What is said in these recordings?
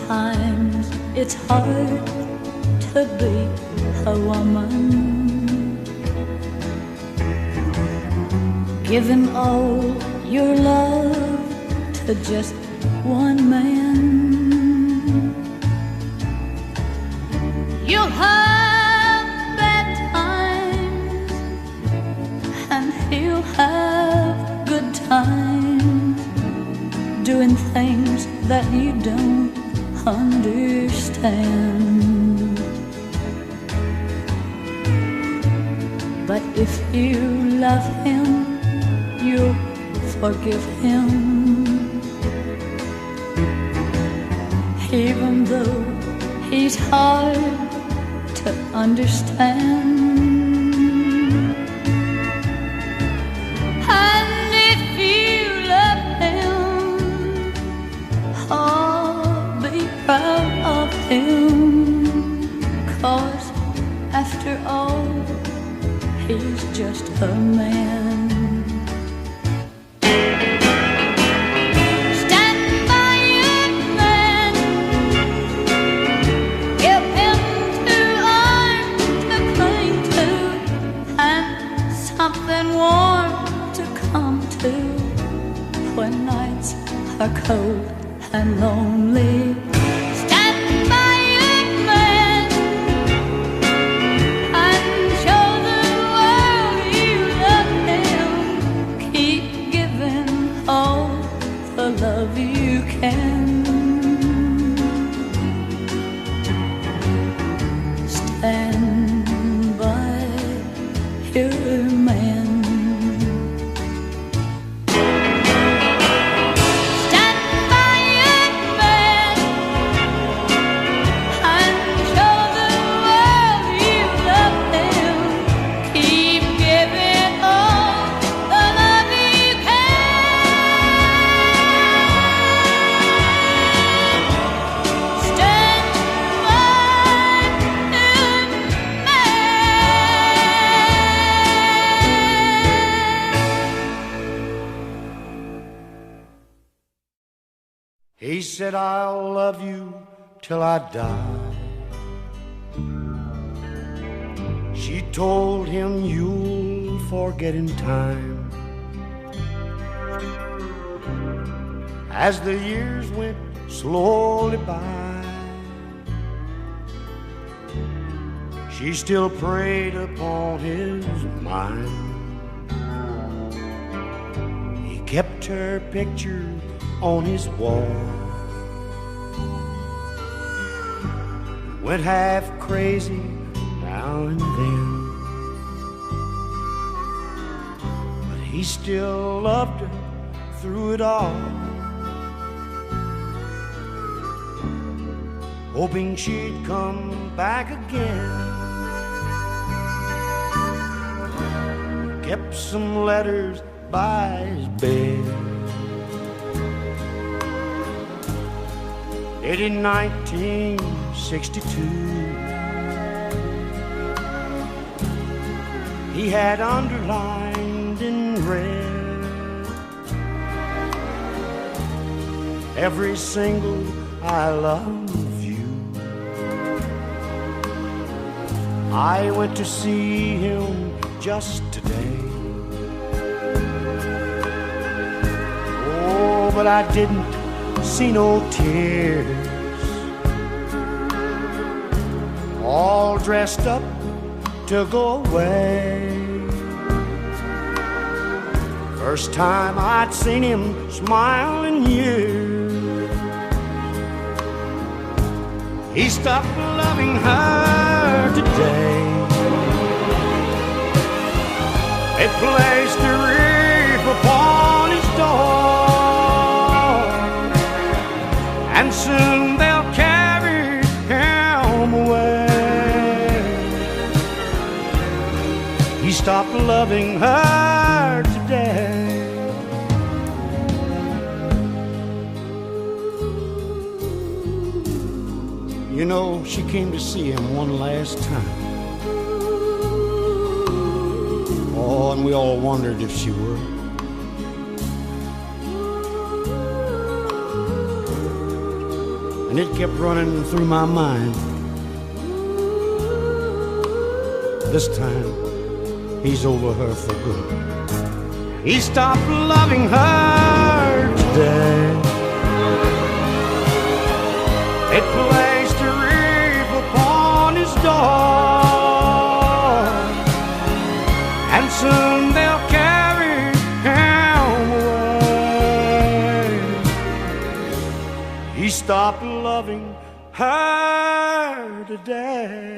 Sometimes it's hard to be a woman, giving all your love to just one man. You'll have bad times and he'll have good times, doing things that you don't understand. But if you love him, you'll forgive him, even though he's hard to understand. And if you love him, be proud of him, 'cause after all, he's just a man. Stand by your man, give him 2 arms to cling to, and something warm to come to when nights are cold and lonely. Stand by your man and show the world you love him. Keep giving all the love you can. Stand by your man. He said, I'll love you till I die. She told him, you'll forget in time. As the years went slowly by, she still preyed upon his mind. He kept her picture on his wall, went half crazy now and then, but he still loved her through it all, hoping she'd come back again. Kept some letters by his bed, dated 1962. He had underlined in red every single I love you. I went to see him just today. Oh, but I didn't see no tears. All dressed up to go away. First time I'd seen him smile in years. He stopped loving her today. They placed a wreath upon his door, and soon they'll carry him away. He stopped loving her today. You know, she came to see him one last time. Oh, and we all wondered if she would. And and it kept running through my mind. This time, he's over her for good. He stopped loving her today. It placed a reef upon his door, and soon they'll carry him away. He stopped loving her today.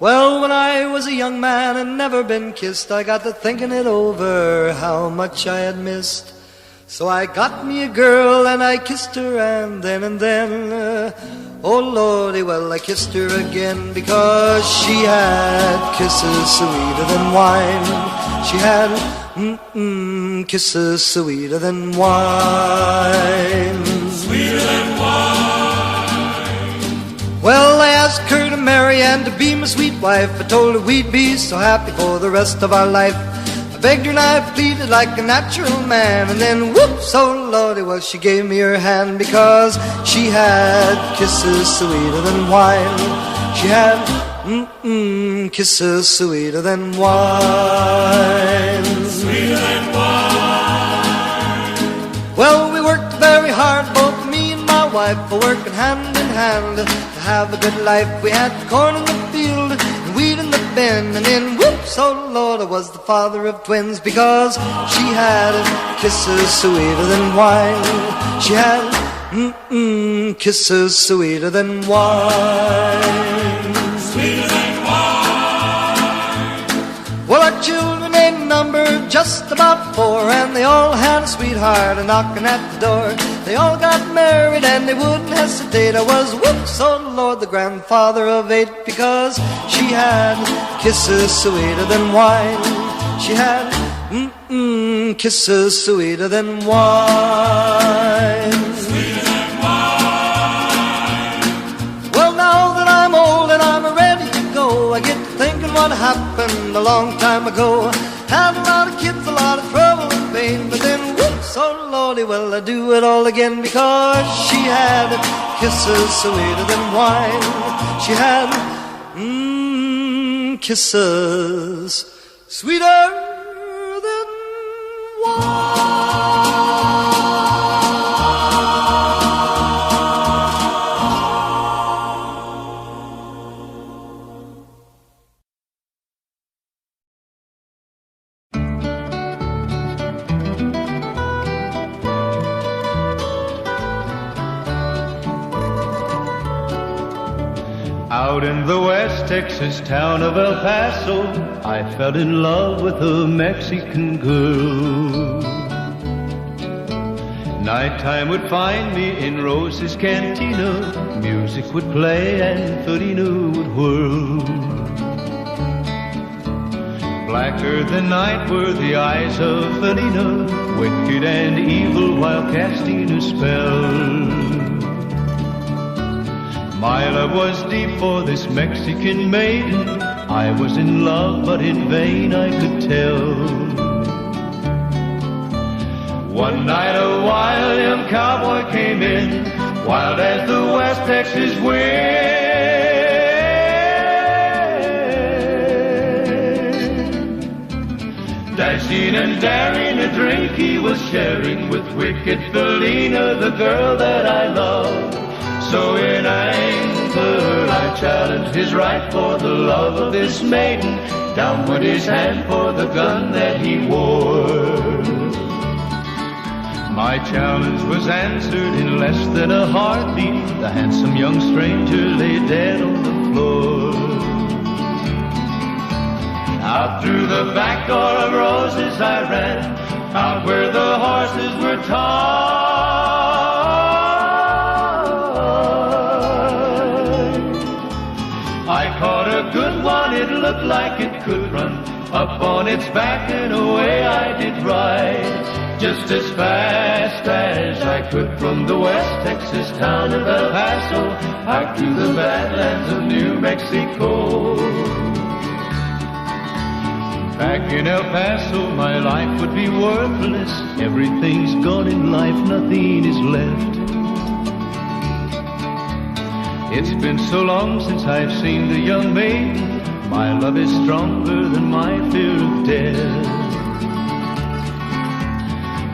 Well, when I was a young man and never been kissed, I got to thinking it over, how much I had missed. So I got me a girl and I kissed her, and then, oh Lordy, well, I kissed her again, because she had kisses sweeter than wine. She had kisses sweeter than wine. Sweeter than wine. Well, I asked her to marry and to be my sweet wife. I told her we'd be so happy for the rest of our life. I begged her and I pleaded like a natural man, and then whoops, oh Lordy, well, she gave me her hand, because she had kisses sweeter than wine. She had kisses sweeter than wine. Sweeter than wine. Well, we worked very hard, both me and my wife, for working hand in hand to have a good life. We had corn in the field and wheat in the bin, and then whoops, oh Lord, I was the father of twins, because she had kisses sweeter than wine. She had kisses sweeter than wine. Sweeter than wine. Well, our children ain't numbered just about 4, and they all had a sweetheart a knocking at the door. They all got married and they wouldn't hesitate. I was, whoops, oh Lord, the grandfather of 8, because she had kisses sweeter than wine. She had kisses sweeter than wine. Sweeter than wine. Well, now that I'm old and I'm ready to go, I get to thinking what happened a long time ago. Had a lot of kids, a lot of trouble and pain, but then whoops, oh Lordy, well, I do it all again, because she had kisses sweeter than wine. She had kisses sweeter than wine. Out in the West Texas town of El Paso, I fell in love with a Mexican girl. Nighttime would find me in Rose's Cantina. Music would play and Felina would whirl. Blacker than night were the eyes of Felina, wicked and evil while casting a spell. My love was deep for this Mexican maiden. I was in love, but in vain I could tell. One night a wild young cowboy came in, wild as the West Texas wind. Dashing and daring, a drink he was sharing with wicked Felina, the girl that I loved. So in anger I challenged his right for the love of this maiden. Down went his hand for the gun that he wore. My challenge was answered in less than a heartbeat. The handsome young stranger lay dead on the floor. Out through the back door of Roses I ran, out where the horses were tied. I caught a good one, it looked like it could run. Up on its back and away I did ride, just as fast fast as I could from the West Texas town of El Paso out to the badlands of New Mexico. Back in El Paso, my life would be worthless. Everything's gone in life, nothing is left. It's been so long since I've seen the young maiden. My love is stronger than my fear of death.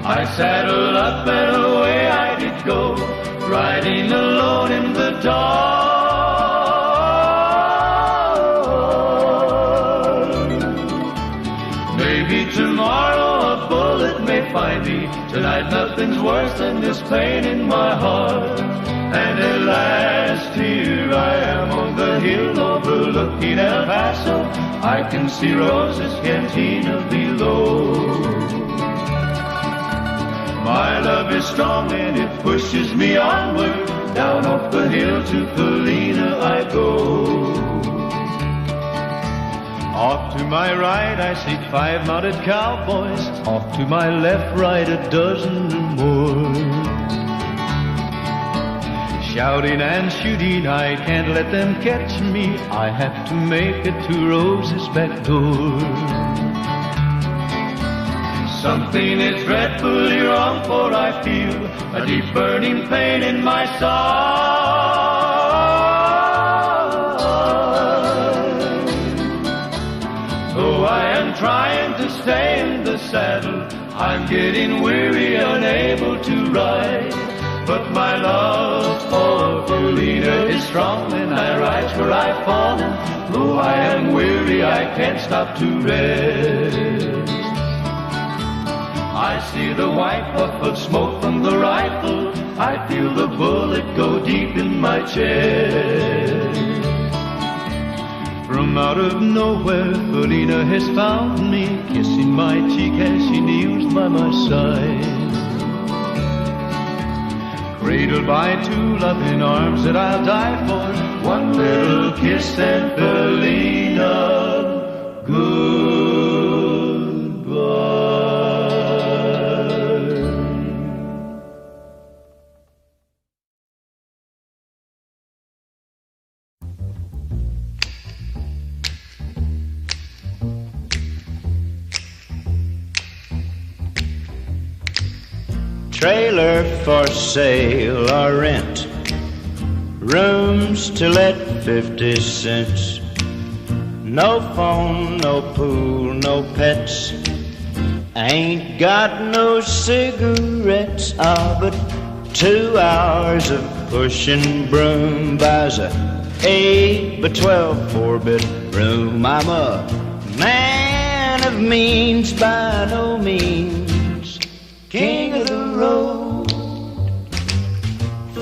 I saddled up and away I did go, riding alone in the dark. Maybe tomorrow a bullet may find me. Tonight nothing's worse than this pain in my heart. And at last here I am on the hill overlooking El Paso. I can see Rosa's cantina below. My love is strong and it pushes me onward. Down off the hill to Felina I go. Off to my right I see 5 mounted cowboys. Off to my left, right, a dozen or more. Shouting and shooting, I can't let them catch me. I have to make it to Rose's back door. Something is dreadfully wrong, for I feel a deep burning pain in my side. Though I am trying to stay in the saddle, I'm getting weary, unable to ride. But my love for Felina is strong, and I rise where I've fallen. Though I am weary, I can't stop to rest. I see the white puff of smoke from the rifle. I feel the bullet go deep in my chest. From out of nowhere, Felina has found me, kissing my cheek as she kneels by my side. Cradled by 2 loving arms that I'll die for. One little kiss and Felina, goodbye. Trailer for sale or rent, rooms to let 50 cents. No phone, no pool, no pets. Ain't got no cigarettes. But 2 hours of pushing broom buys a 8 by 12 4-bedroom. I'm a man of means by no means, king of the road.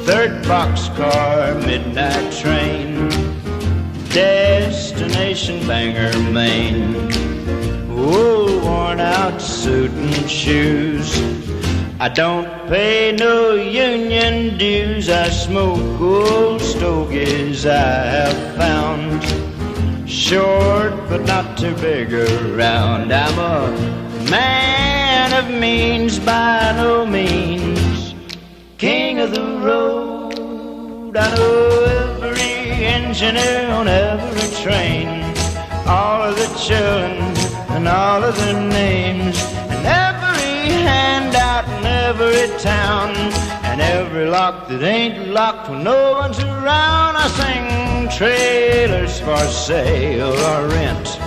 3rd boxcar, midnight train, destination Bangor, Maine. Oh, worn out suit and shoes. I don't pay no union dues. I smoke old stogies I have found, short but not too big around. I'm a man of means by no means, king of the road. I know every engineer on every train, all of the children and all of their names, and every handout in every town, and every lock that ain't locked when no one's around. I sing trailers for sale or rent,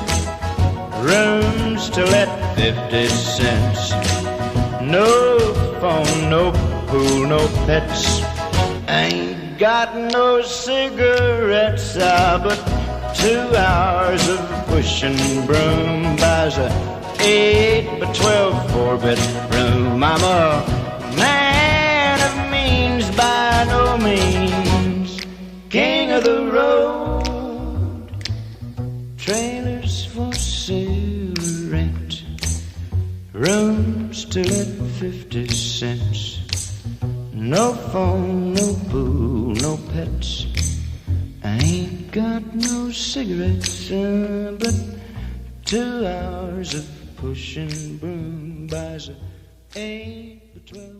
rooms to let 50 cents. No phone, no pool, no pets. Ain't got no cigarettes. But 2 hours of pushing broom buys a 8 by 12 4-bedroom. I'm a man of means by no means, king of the road. Trailers for sale, rent, rooms to let 50 cents. No phone, no pool, no pets. I ain't got no cigarettes. But 2 hours of pushing broom buys a 8 by 12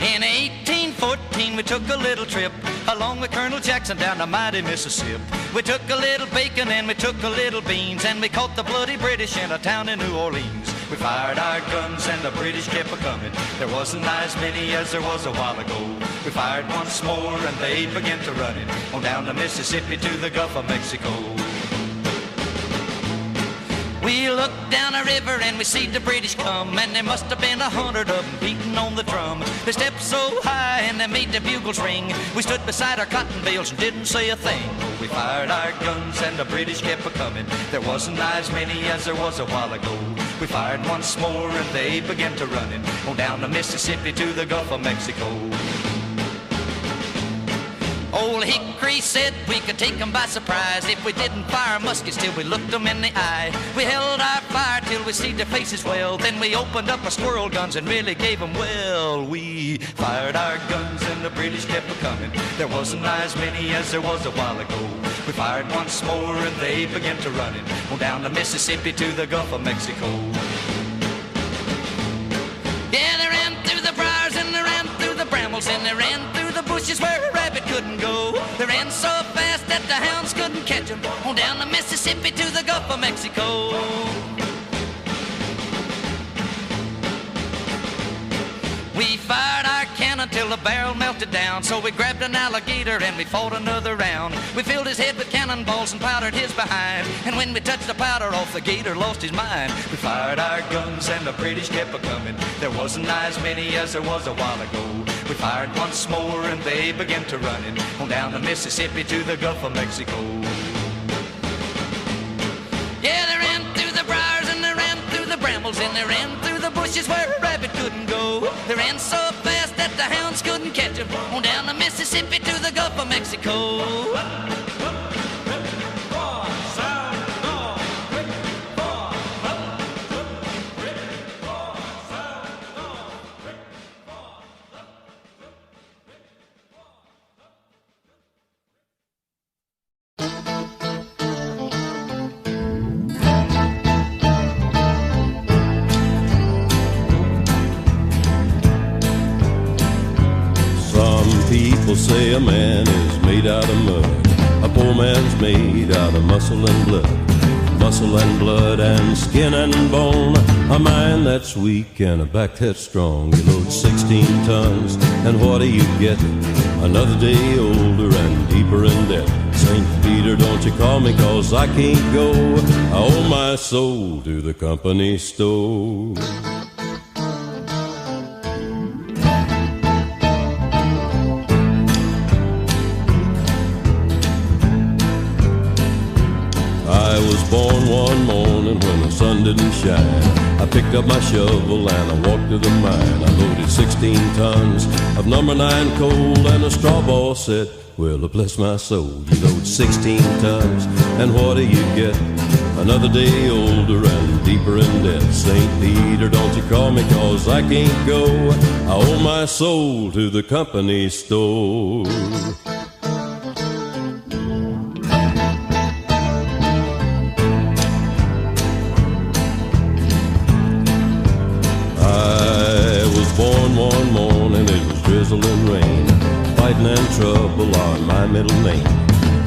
In 1814 we took a little trip along with Colonel Jackson down the mighty Mississippi. We took a little bacon and we took a little beans, and we caught the bloody British in a town in New Orleans. We fired our guns and the British kept a-comin'. There wasn't as many as there was a while ago. We fired once more and they began to run it on down the Mississippi to the Gulf of Mexico. We looked down a river and we see the British come, and there must have been 100 of them beating on the drum. They stepped so high and they made the bugles ring. We stood beside our cotton bales and didn't say a thing. We fired our guns and the British kept a-comin'. There wasn't as many as there was a while ago. We fired once more and they began to run it on down the Mississippi to the Gulf of Mexico. Old Hickory said we could take them by surprise if we didn't fire muskets till we looked them in the eye. We held our fire till we see their faces well, then we opened up our squirrel guns and really gave them well. We fired our guns and the British kept a-comin'. There wasn't as many as there was a while ago. We fired once more and they began to run it on down the Mississippi to the Gulf of Mexico. Yeah, they ran through the briars and they ran through the brambles and they ran through the bushes where a rabbit couldn't go. They ran so fast that the hounds couldn't catch them on down the Mississippi to the Gulf of Mexico. We fired our cannon till the barrel melted down, so we grabbed an alligator and we fought another round. We filled his head with cannonballs and powdered his behind, and when we touched the powder off, the gator lost his mind. We fired our guns and the British kept a-comin'. There wasn't as many as there was a while ago. We fired once more and they began to run it on down the Mississippi to the Gulf of Mexico. Yeah, they ran through the briars and they ran through the brambles and they ran through the bushes where a rabbit couldn't go. They ran so fast that the hounds couldn't catch them on down the Mississippi to the Gulf of Mexico. People say a man is made out of mud. A poor man's made out of muscle and blood. Muscle and blood and skin and bone. A mind that's weak and a back that's strong. You load 16 tons and what do you get? Another day older and deeper in debt. St. Peter, don't you call me 'cause I can't go. I owe my soul to the company store. I was born one morning when the sun didn't shine. I picked up my shovel and I walked to the mine. I loaded 16 tons of number 9 coal, and a straw ball said, well, bless my soul. You load 16 tons and what do you get? Another day older and deeper in debt. St. Peter, don't you call me 'cause I can't go. I owe my soul to the company store. One morning it was drizzling rain. Fighting and trouble are my middle name.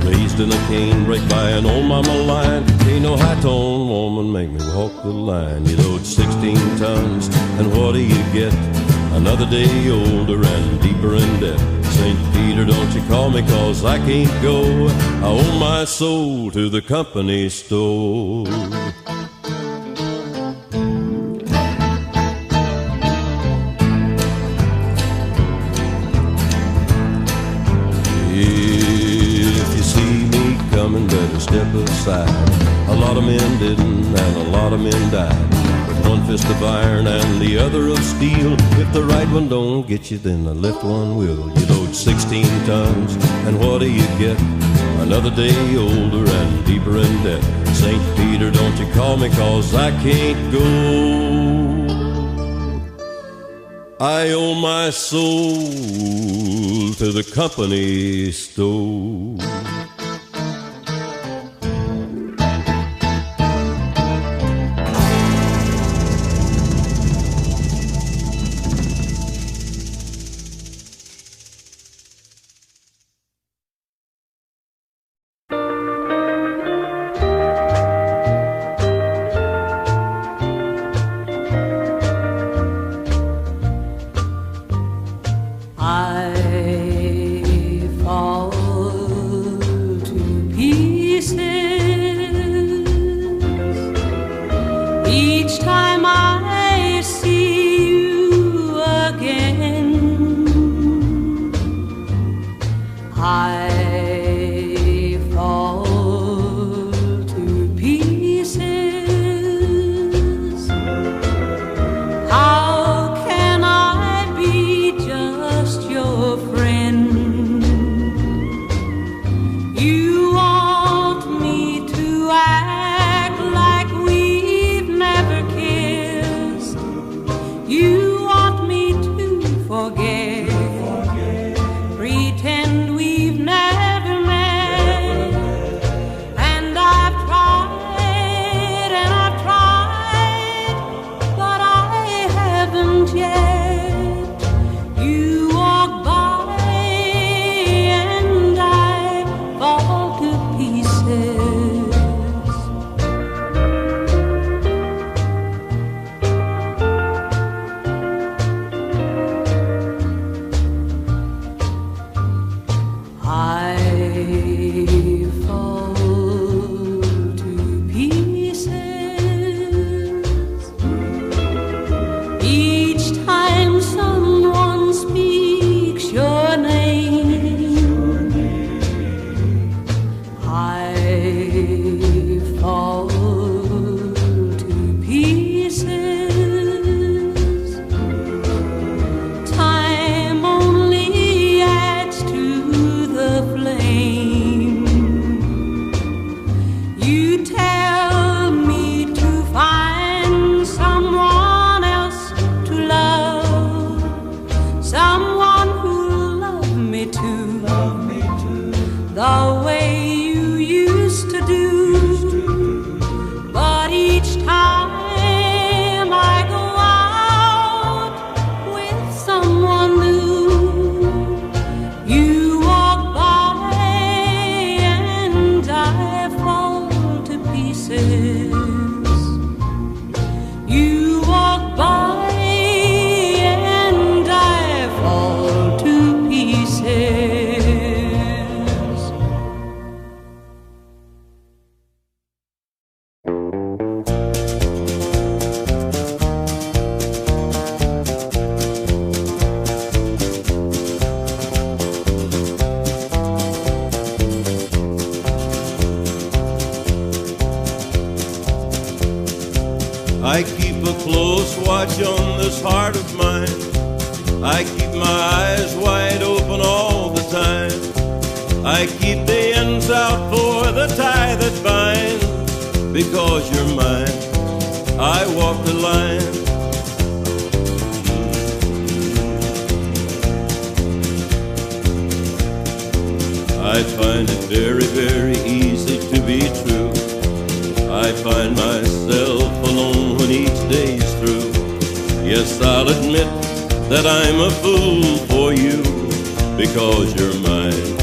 Raised in a cane break by an old mama line. Ain't no high-tone woman make me walk the line. You load 16 tons and what do you get? Another day older and deeper in debt. St. Peter, don't you call me 'cause I can't go. I owe my soul to the company store. Better step aside. A lot of men didn't and a lot of men died. With one fist of iron and the other of steel. If the right one don't get you, then the left one will. You load 16 tons and what do you get? Another day older and deeper in debt. St. Peter, don't you call me 'cause I can't go. I owe my soul to the company store. I fall to pieces each time I see you again. I fall to pieces. How can I be just your friend? You want me to act like we've never kissed. You want me to forget, pretend we've never met. And I've tried and I've tried, but I haven't yet. You walk by and I fall to pieces. I fall to pieces each time someone speaks your name. I fall to pieces. Time only adds to the flame. You tell me to find someone else to love, someone who'll love me too, the way you used to do. But each time I go out with someone new, you walk by and I fall to pieces. You walk by and I fall to pieces. I keep a close watch on this heart of mine. I keep my eyes wide open all the time. I keep the ends out for the tie that binds. Because you're mine, I walk the line. I find it very, very easy to be true. I find myself alone when each day's through. Yes, I'll admit that I'm a fool for you. Because you're mine,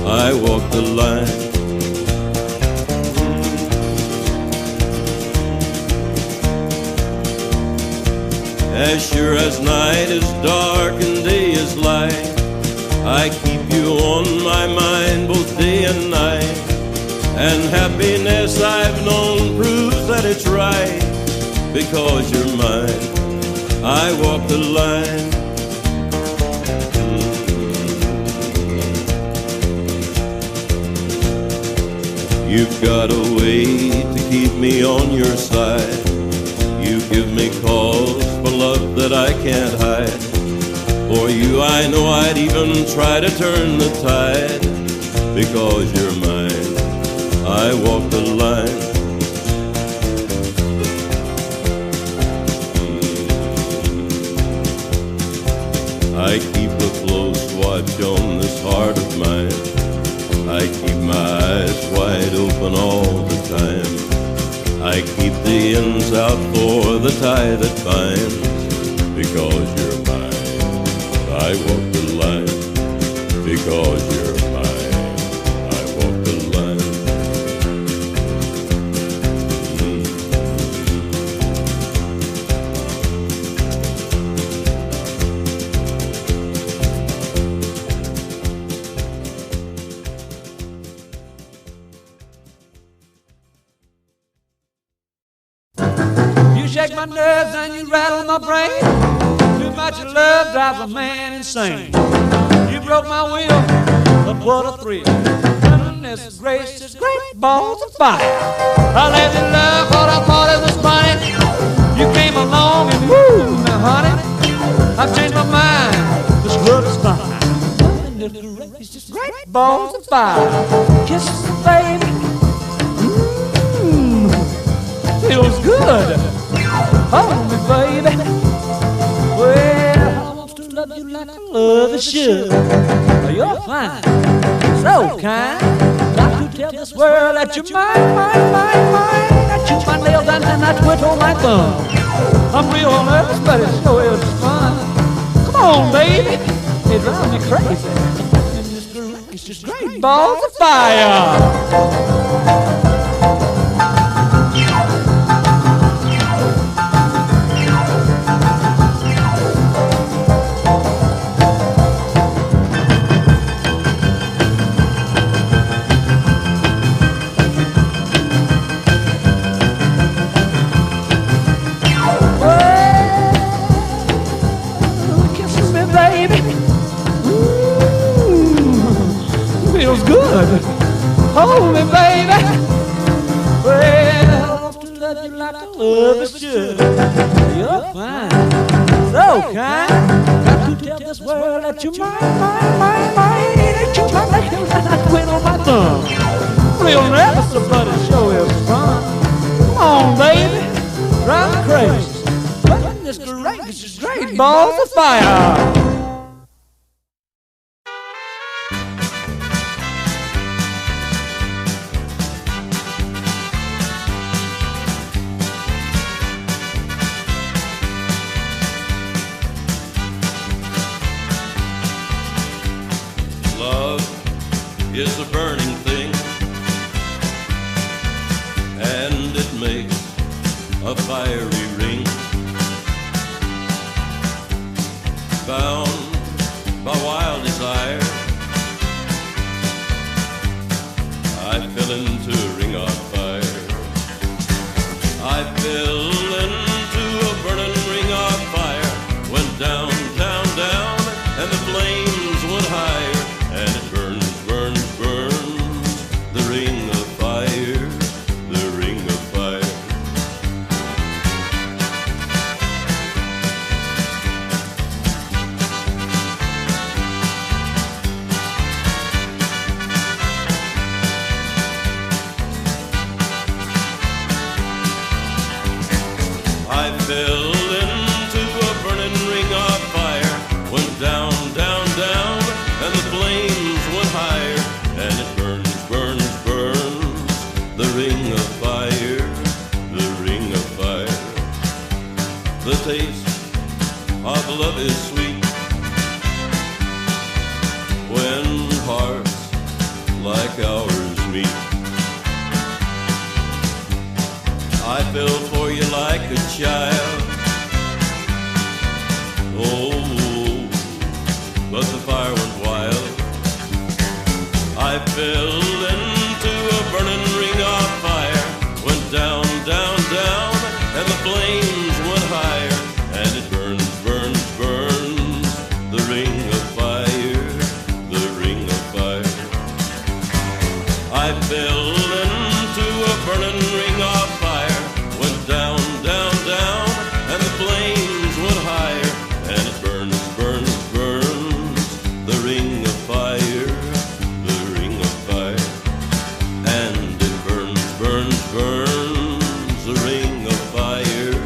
I walk the line. As sure as night is dark and day is light, I keep you on my mind both day and night. And happiness I've known proves that it's right. Because you're mine, I walk the line. You've got a way to keep me on your side. You give me cause for love that I can't hide. For you I know I'd even try to turn the tide. Because you're mine, I walk the line. I keep a close watch on this heart of mine. I keep my eyes wide open all the time. I keep the ends out for the tie that binds. Because you're mine, I walk the line. Because you're mine, I walk the line. shake my nerves and you rattle my brain. Too much love drives a man insane. You broke my will, but what a thrill. Goodness gracious, great balls of fire. I let you love what I thought it was funny. You came along and woo, now honey, I've changed my mind. This love is fine. Goodness gracious, great balls of fire. Kisses, baby. Feels good. Hold me, baby. Well, I want to love you like I love you should. You're fine, so kind. Got to tell this world that you're mine, mine, mine, mine. I chew my nails and then I twiddle my thumb. I'm real nervous, but it sure is fun. Come on, baby. It drives me crazy. It's just great balls of fire. Good. Hold me, baby. Well, I want to love you like I love you should. You're fine, so kind. Got to tell this world that you're mine, mine, mine, mine. That you're my nails and I twiddle my thumb. Real nervous, but it sure is fun. Come on, baby, drive me crazy. Goodness gracious, great balls of fire. Is a burning thing, and it makes a fiery ring. Bound by wild desire, I fell into a ring of fire. I fell into a burning ring of fire. Went down, down, down, and the flames went higher, and it burns. The ring of fire, the ring of fire. I fell into a burning ring of fire. Went down, down, down, and the flames went higher, and it burns, burns, burns. The ring of fire, the ring of fire. The taste of love is sweet when hearts like ours meet. I fell for you like a child. Oh, but the fire went wild. I fell into a burning ring of fire. Went down, down, down, and the flames went higher, and it burns, burns, burns. The ring of fire, the ring of fire. I fell into a burning ring of fire. Went down, down, down, and the flames went higher, and it burns, burns, burns. The ring of fire, the ring of fire. And it burns, burns, burns. The ring of fire,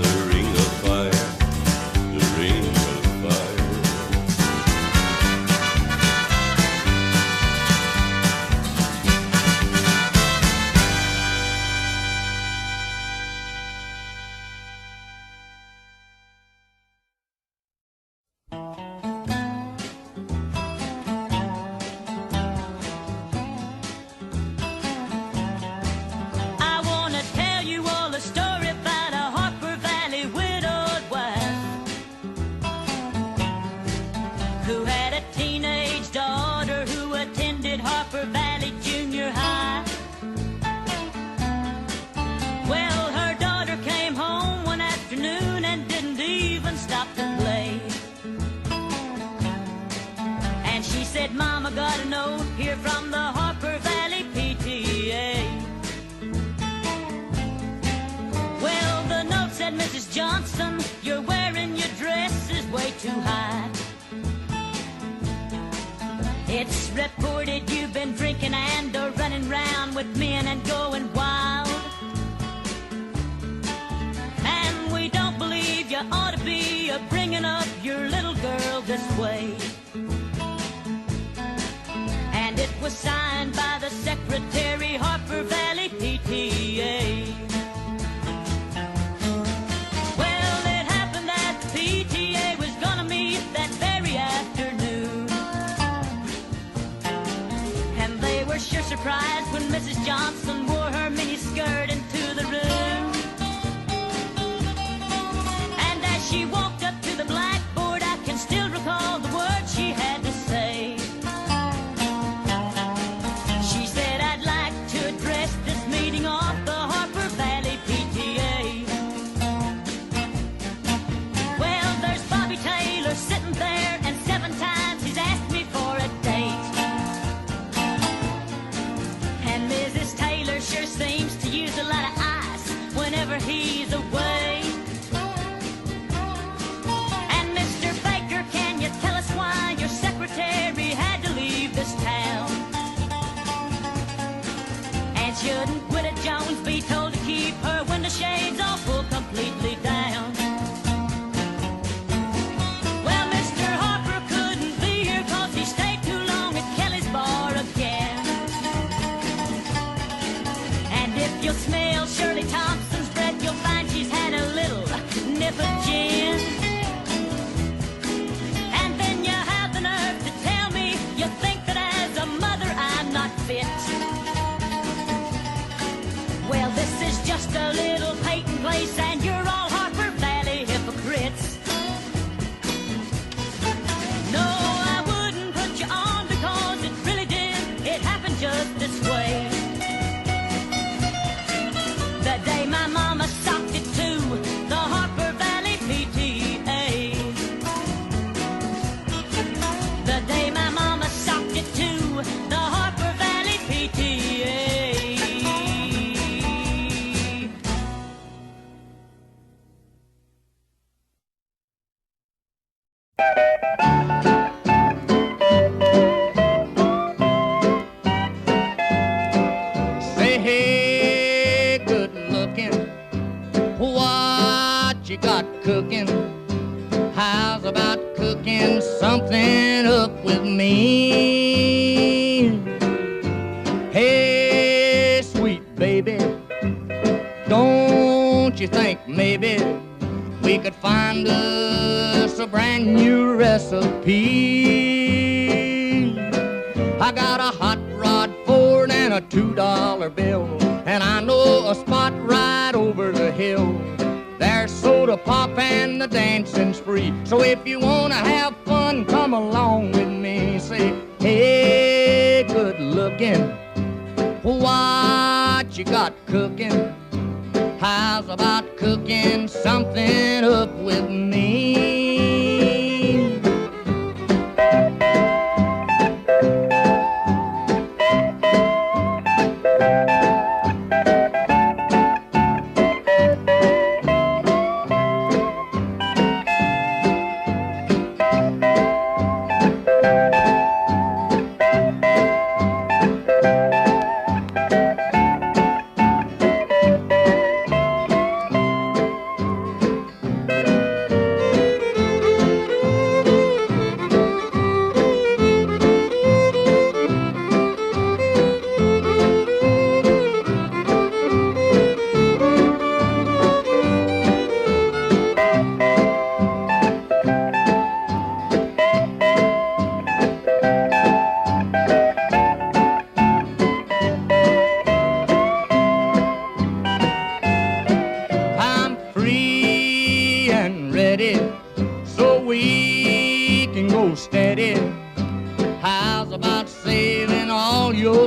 the ring of fire, the ring of fire. I wanna tell you all a story about a Harper Valley widowed wife who had a teenage daughter who attended Harper Valley Junior High. Well, her daughter came home And she said, Mama, got a note here from the Harper Valley PTA. Well, the note said, Mrs. Johnson, you're wearing your dresses way too high. It's reported you've been drinking and running round with men and going wild. And we don't believe you ought to be bringing up your little girl this way. And it was signed by the Secretary, Harper Valley PTA. Well, it happened that the PTA was gonna meet that very afternoon. And they were sure surprised when Mrs. Johnson wore her mini skirt into the room. And as she walked up to the blackboard, I can still recall the words she had to say. She said, I'd like to address this meeting of the Harper Valley PTA. Well, there's Bobby Taylor sitting there, and 7 times he's asked me for a date. And Mrs. Taylor sure seems to use a lot of ice whenever he's away. And Mr. Baker, can you tell us why your secretary had to leave this town? And shouldn't Widow Jones be told to keep her window shades all pulled completely down? Well, Mr. Harper couldn't be here 'cause he stayed too long at Kelly's bar again. And if you'll smell Shirley Thompson's breath, you'll find she's had a little nip of gin. And then you have the nerve to tell me you think that as a mother I'm not fit. Well, this is just a little Peyton place, and you're all Harper Valley hypocrites. No, I wouldn't put you on because it really did. It happened just this way. The day my mama socked it to the Harper Valley PTA. The day my mama socked it to the Harper Valley PTA. Say, hey, good looking, what you got cooking? How's about cooking something up with me? Hey, sweet baby, don't you think maybe we could find us a brand new recipe? I got a hot rod Ford and a $2 bill, and I know a spot right over the hill. There's soda pop and the dancing's free. So if you wanna have fun, come along with me. Say, hey, good looking, what you got cooking? How's about cooking something up with me?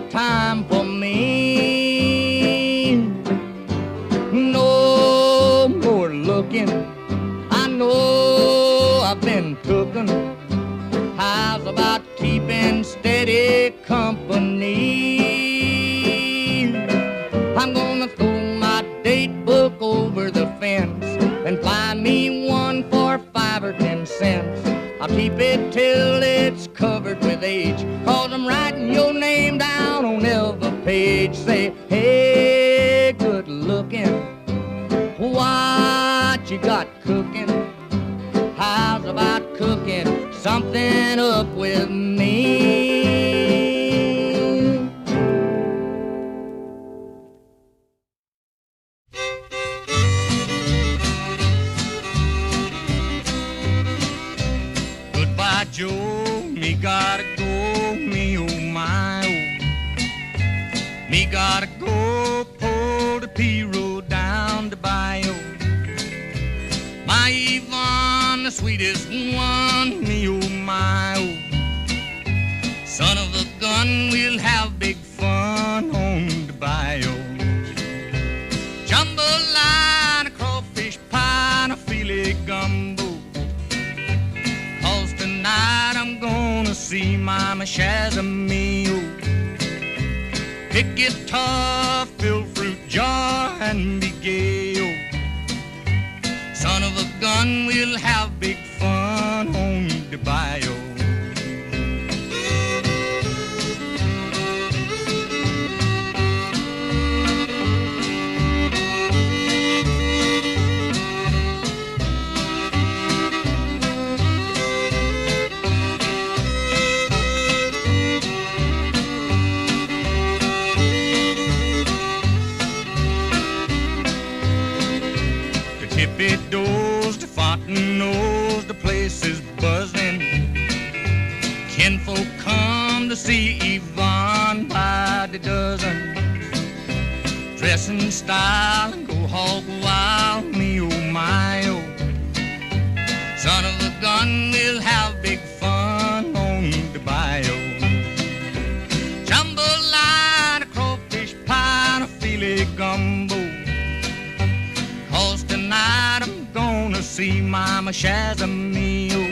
Time for me. No more looking. I know I've been tooken. How's about keeping keep it till it's covered with age, 'cause I'm writing your name down on every page. Say, hey, good looking, what you got cooking? How's about cooking something up with me? Goodbye, Joe, me gotta go, me oh my oh. Me gotta go pull the P-road down the bayou. My Yvonne, the sweetest one, me oh my oh. Son of a gun, we'll have big fun on the bayou. Jambalaya, a crawfish pie, and a filet gumbo. 'Cause tonight I'm gonna see Mama Shazamio. Pick guitar, fill fruit jar, and be gay, oh. Son of a gun, we'll have big fun on the bayou. Tippy doors, the fountain nose, the place is buzzing. Kinfolk come to see Yvonne by the dozen. Dress in style and go hog wild, me oh my oh. Son of a gun, we'll have big fun on the bayou. Jambalaya, a crawfish pie, and a filet gumbo. 'Cause tonight I'm gonna see Mama Shazamio.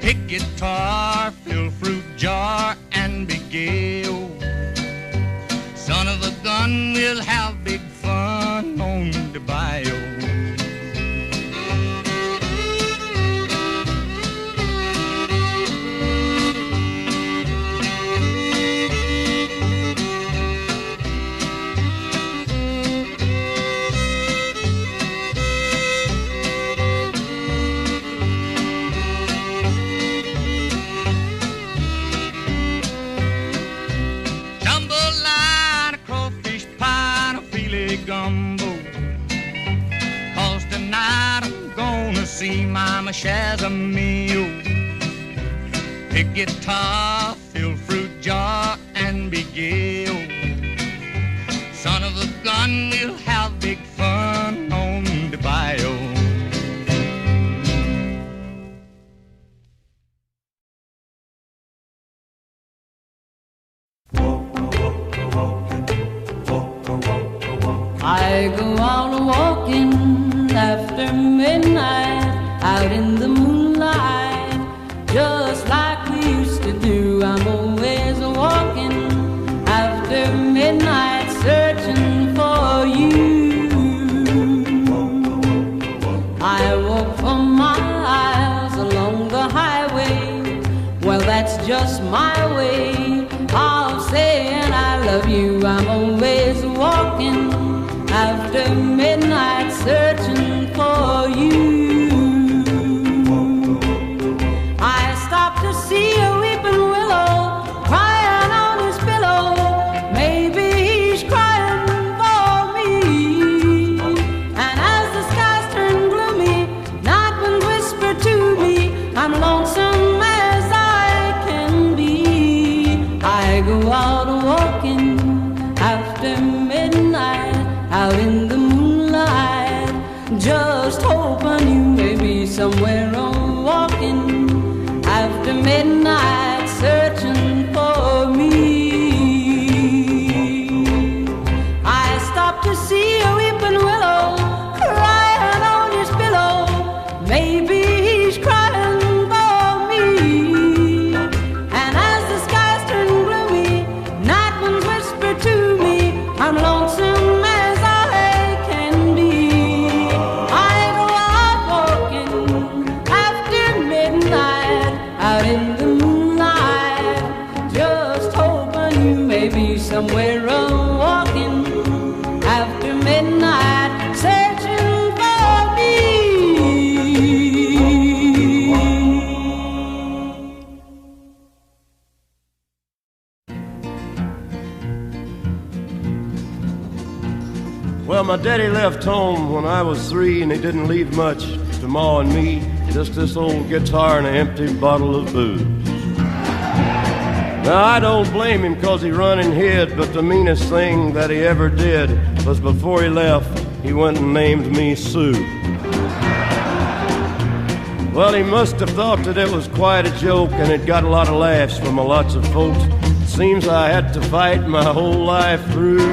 Pick guitar, fill fruit jar, and be gay, oh. Son of a gun, we'll have big fun on the bayou. Gumbo. 'Cause tonight I'm gonna see Mama Shazamio. Pick guitar, fill fruit jar, and be gay, oh. Son of a gun, we'll have big fun on the bayou. I go out walking after midnight, out in the moonlight, just like we used to do. I'm always walking after midnight, searching for you. I walk for miles along the highway, well that's just my way of saying I love you. I'm always walking after midnight, searching for you. I stop to see a weeping willow crying on his pillow. Maybe he's crying for me. And as the skies turn gloomy, night winds whisper to me, I'm lonesome as I can be. I go out walking after midnight, out in the moonlight, just hoping you may be somewhere on walking after midnight, searching for me. I stop to see a weeping willow crying on his pillow. Maybe he's crying for me. And as the skies turn gloomy, night winds whisper to me, I'm lonesome as I can be. I go out walking after midnight. my daddy left home when I was 3, and he didn't leave much to Ma and me, just this old guitar and an empty bottle of booze. Now, I don't blame him 'cause he run and hid, but the meanest thing that he ever did was before he left, he went and named me Sue. Well, he must have thought that it was quite a joke, and it got a lot of laughs from lots of folks. It seems I had to fight my whole life through.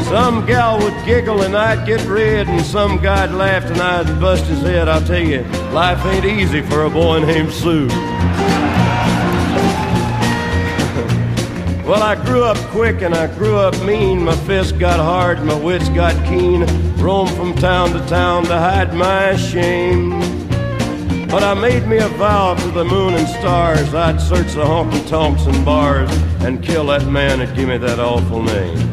Some gal would giggle and I'd get red, and some guy'd laugh and I'd bust his head. I'll tell you, life ain't easy for a boy named Sue. Well, I grew up quick and I grew up mean. My fists got hard, my wits got keen. Roamed from town to hide my shame. But I made me a vow to the moon and stars, I'd search the honky-tonks and bars and kill that man that gave me that awful name.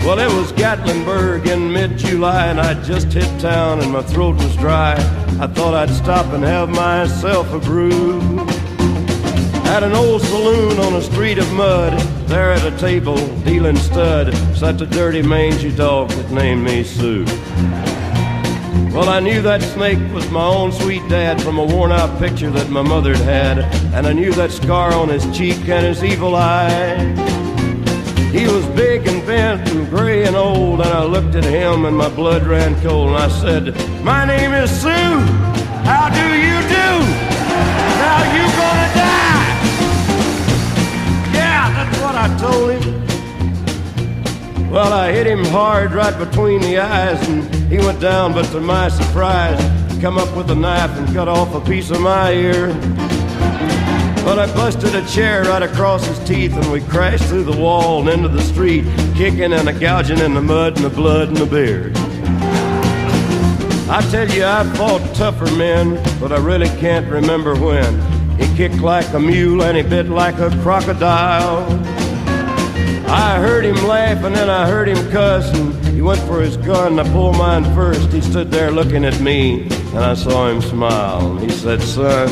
Well, it was Gatlinburg in mid-July, and I'd just hit town and my throat was dry. I thought I'd stop and have myself a brew. At an old saloon on a street of mud, there at a table, dealing stud, sat a dirty mangy dog that named me Sue. Well, I knew that snake was my own sweet dad from a worn-out picture that my mother'd had, and I knew that scar on his cheek and his evil eye. He was big and bent and gray and old, and I looked at him and my blood ran cold, and I said, "My name is Sue. How do you do? Now you gonna die." Yeah, that's what I told him. Well, I hit him hard right between the eyes, and he went down, but to my surprise, he come up with a knife and cut off a piece of my ear. But I busted a chair right across his teeth, and we crashed through the wall and into the street, kicking and gouging in the mud and the blood and the beard. I tell you, I fought tougher men, but I really can't remember when. He kicked like a mule and he bit like a crocodile. I heard him laugh and then I heard him cuss, and he went for his gun. I pulled mine first. He stood there looking at me, and I saw him smile. And he said, "Son,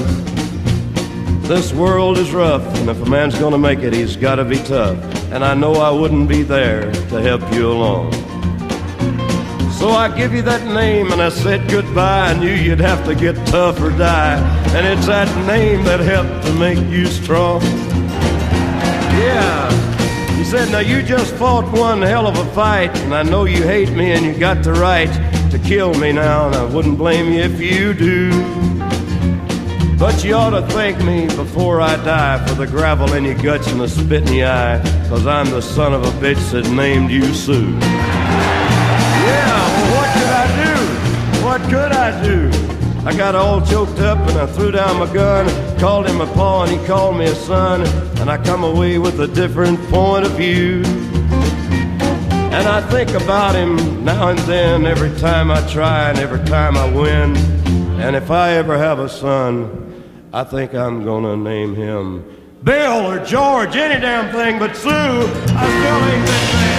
this world is rough, and if a man's gonna make it, he's gotta be tough. And I know I wouldn't be there to help you along. So I give you that name, and I said goodbye. I knew you'd have to get tough or die, and it's that name that helped to make you strong." Yeah. He said, "Now you just fought one hell of a fight, and I know you hate me and you got the right to kill me now, and I wouldn't blame you if you do. But you ought to thank me before I die for the gravel in your guts and the spit in your eye, 'cause I'm the son of a bitch that named you Sue." Yeah, well, what could I do? What could I do? I got all choked up and I threw down my gun, called him a pa and he called me a son, and I come away with a different point of view. And I think about him now and then, every time I try and every time I win. And if I ever have a son, I think I'm gonna name him Bill or George, any damn thing but Sue. I still ain't that man.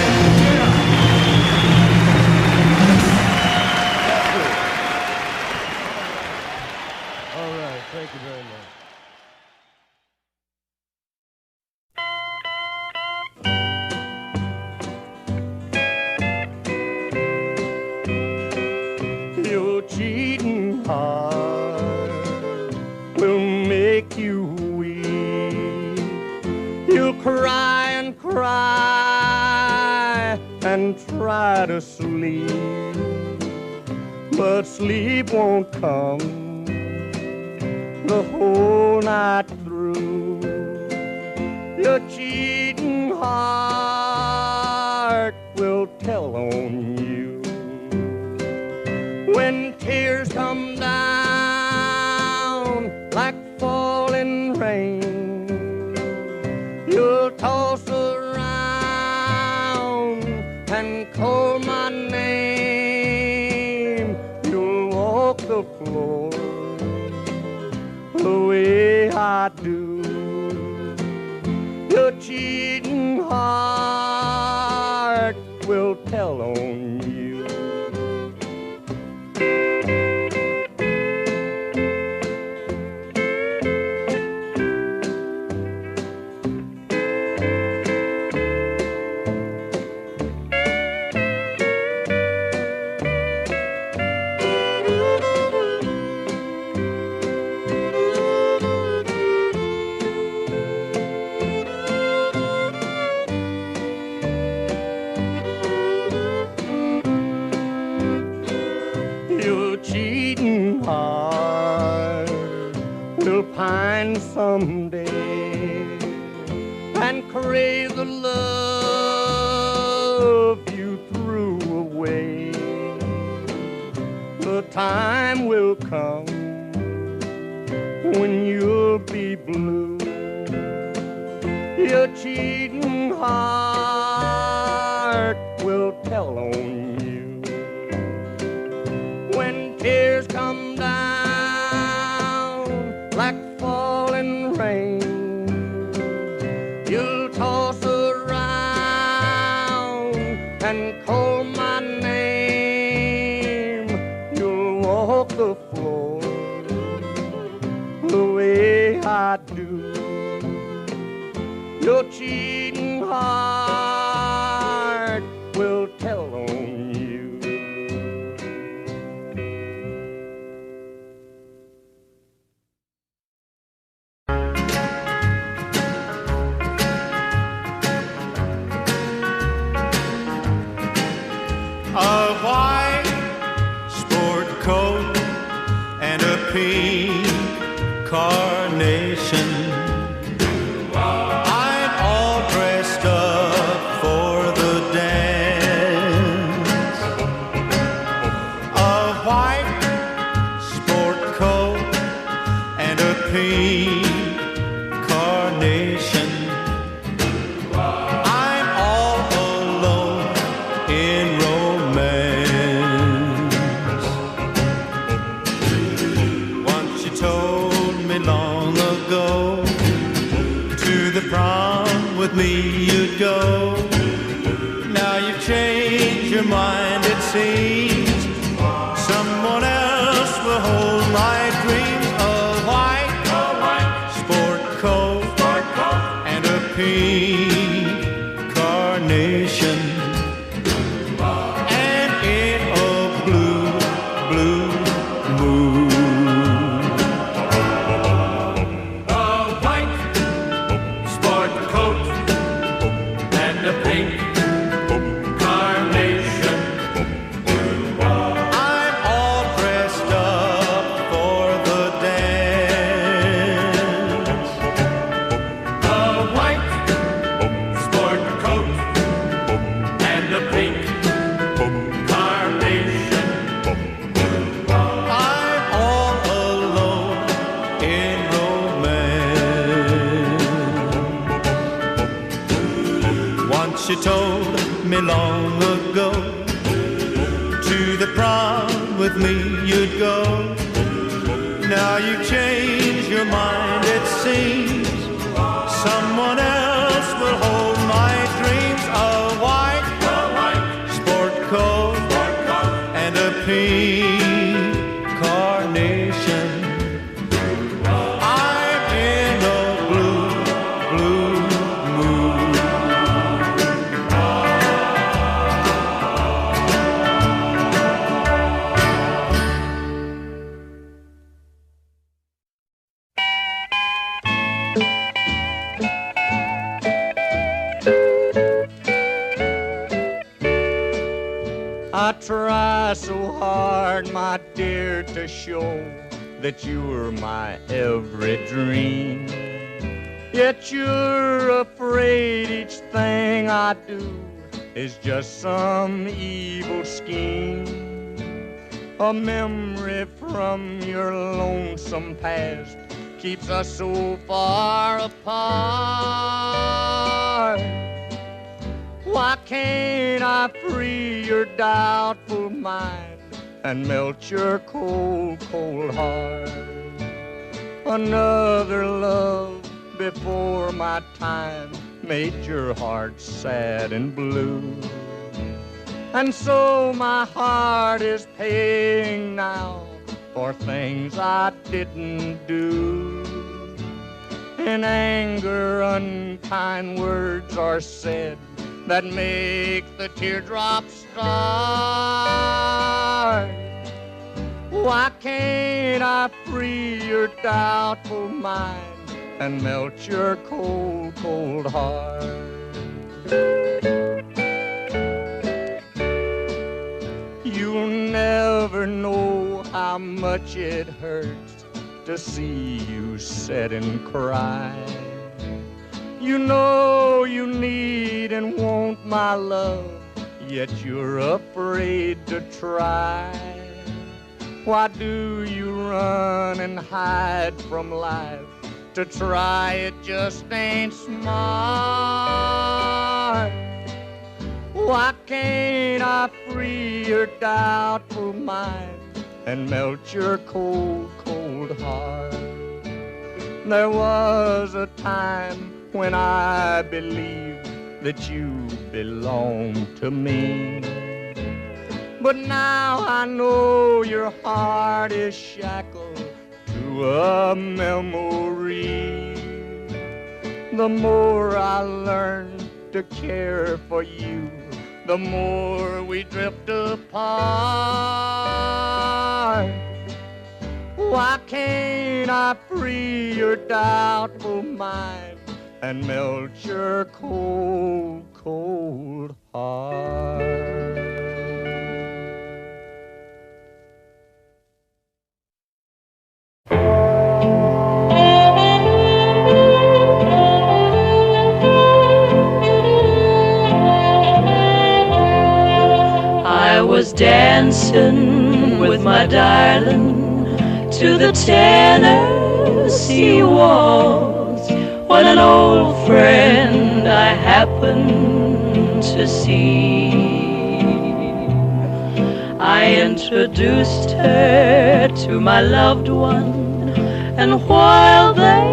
Thank you very much. Your cheating heart will make you weep. You'll cry and cry and try to sleep, but sleep won't come the whole night through. Your cheating heart will tell on you. When tears come down like falling rain, you'll toss around and call my name. You'll walk the floor the way I do. Your cheating heart will tell on you. will pine someday and crave the love you threw away. The time will come when you'll be blue. Your cheating heart will tell on you. When tears come down like falling rain, you'll toss around and call my name. You'll walk the floor the way I do. Your cheating heart will tell on you. A white sport coat and a pink carnation. I'm all dressed up for the dance. A white sport coat and a pink carnation. I'm all alone in romance. Once you told me long ago, to the prom with me you'd go. Now you've changed your mind, it seems. Someone else will hold my dreams. A white sport coat and a pink carnation. And in a blue, blue moon. A white sport coat and a pink carnation. I'm all dressed up for the dance. A white sport coat and a pink carnation. I'm all alone in romance. Once you told me long ago, to the prom with me you'd go. Now you've changed your mind, it seems. Someone else will hold my dreams. A white sport coat and a pink carnation. I'm in a blue, blue mood. I try so hard, my dear, to show that you were my every dream. Yet you're afraid each thing I do is just some evil scheme. A memory from your lonesome past keeps us so far apart. Why can't I free your doubtful mind and melt your cold, cold heart? Another love before my time made your heart sad and blue. And so my heart is paying now for things I didn't do. In anger, unkind words are said that make the teardrops start. Why can't I free your doubtful mind and melt your cold, cold heart? You'll never know how much it hurts to see you sit and cry. You know you need and want my love, yet you're afraid to try. Why do you run and hide from life? To try it just ain't smart. Why can't I free your doubtful mind and melt your cold, cold heart? There was a time when I believed that you belonged to me, but now I know your heart is shackled to a memory. The more I learn to care for you, the more we drift apart. Why can't I free your doubtful mind and melt your cold, cold heart? I was dancing with my darling to the Tennessee waltz when an old friend I happened to see. I introduced her to my loved one, and while they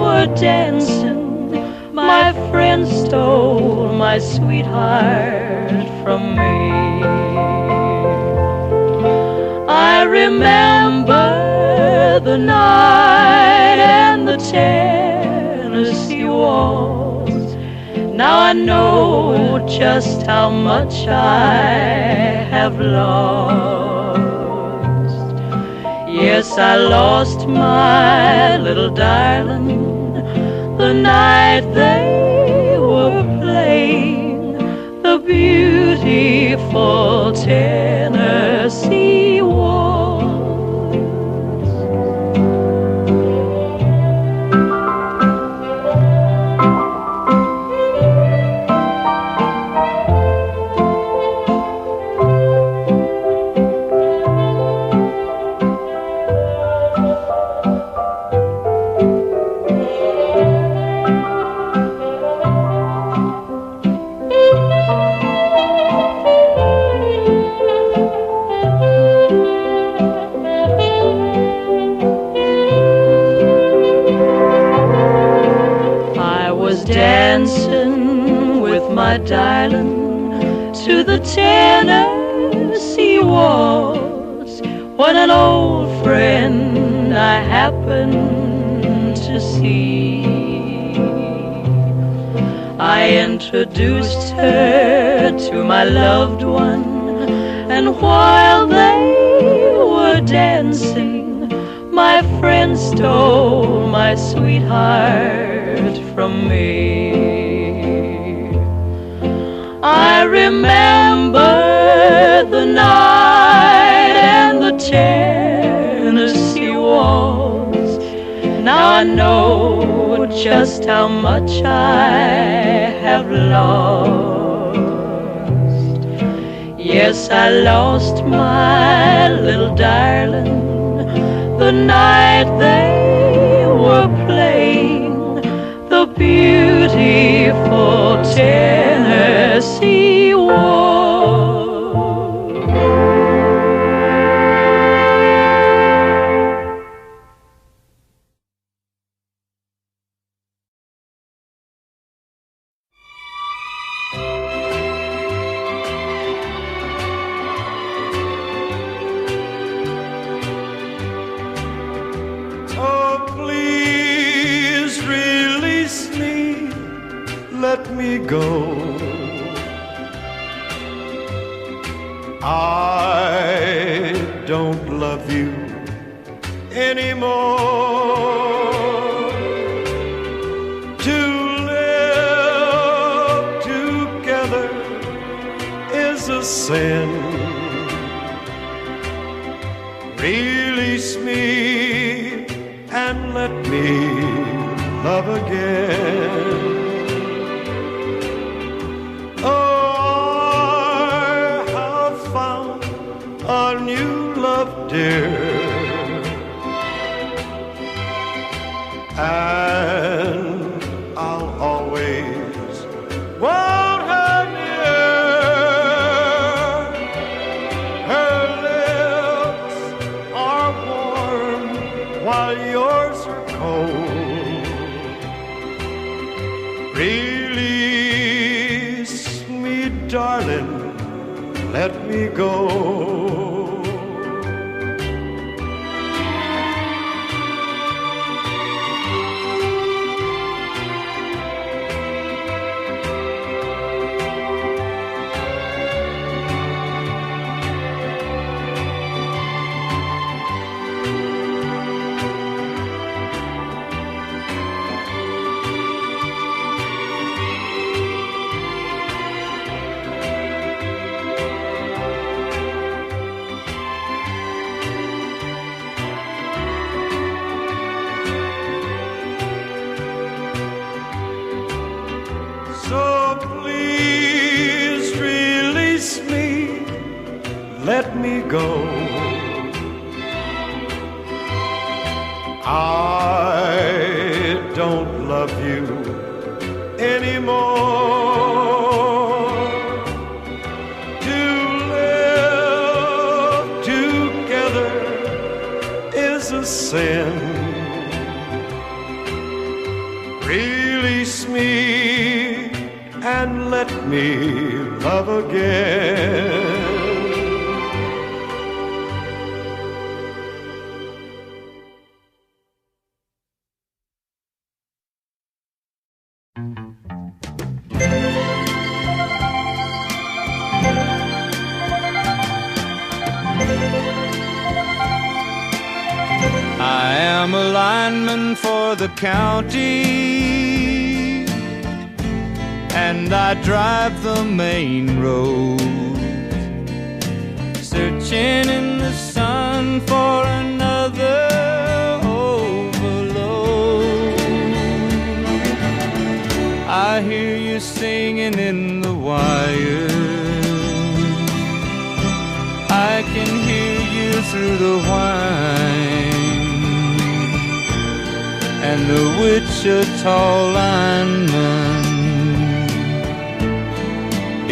were dancing, my friend stole my sweetheart from me. I remember the night and the Tennessee waltz. Now I know just how much I have lost. Yes, I lost my little darling the night they were playing the beautiful Tennessee waltz. Dancing with my darling to the Tennessee waltz when an old friend I happened to see. I introduced her to my loved one, and while they were dancing, my friend stole my sweetheart from me. I remember the night and the Tennessee waltz. Now I know just how much I have lost. Yes, I lost my little darling the night they were playing the beautiful Tennessee waltz. Let me go. I don't love you anymore. To live together is a sin. Release me and let me love again. Oh, I have found a new love, dear, and I'll always want her near. Her lips are warm while yours are cold. Release me, darling, let me go. So please release me, let me go. I don't love you anymore. To live together is a sin. Release me and let me love again. I am a lineman for the county, and I drive the main road, searching in the sun for another overload. I hear you singing in the wire, I can hear you through the whine, and the Wichita lineman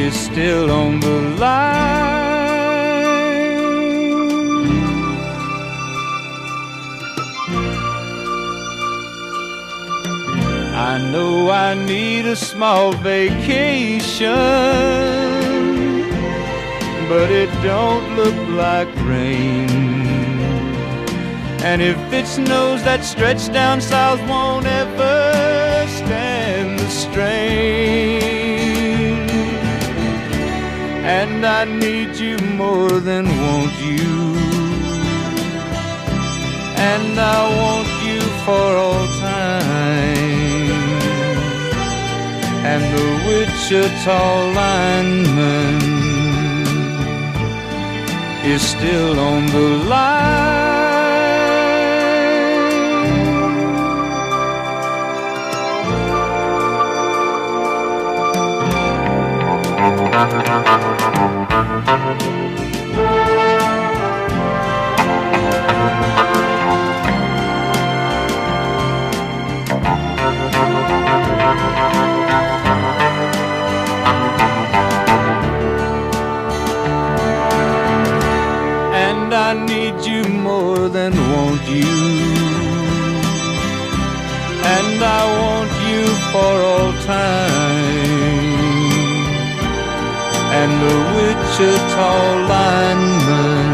is still on the line. I know I need a small vacation, but it don't look like rain. And if it snows, that stretch down south won't ever stand the strain. And I need you more than want you, and I want you for all time. And the Wichita lineman is still on the line. And I need you more than want you, and I want you for all time. And the Wichita lineman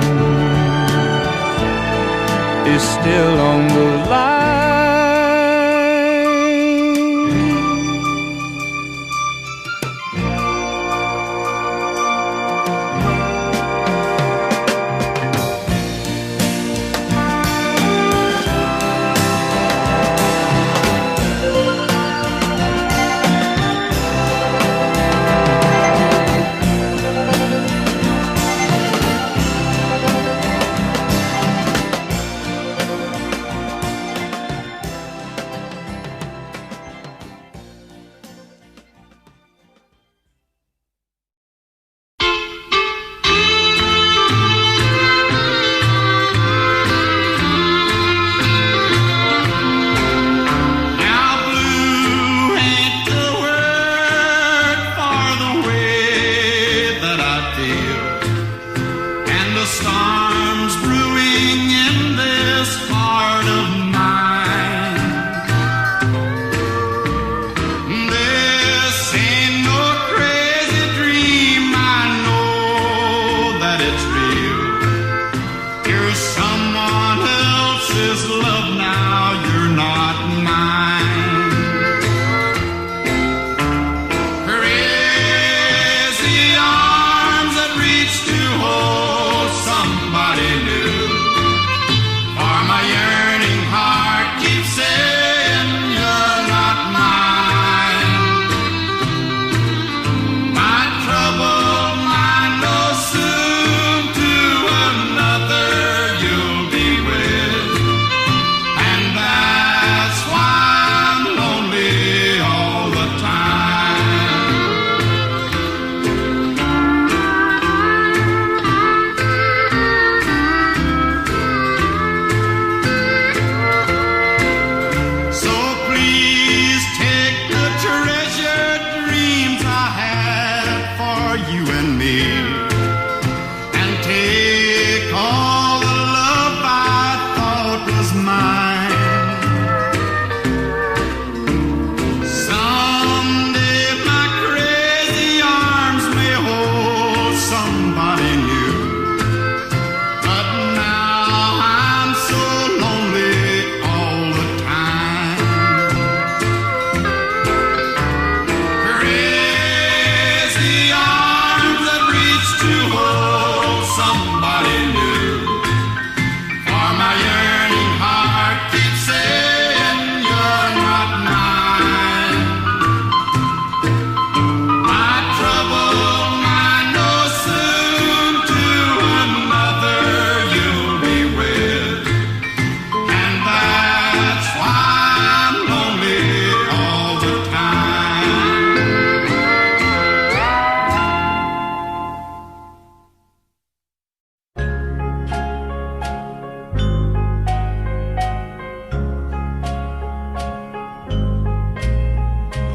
is still on the line.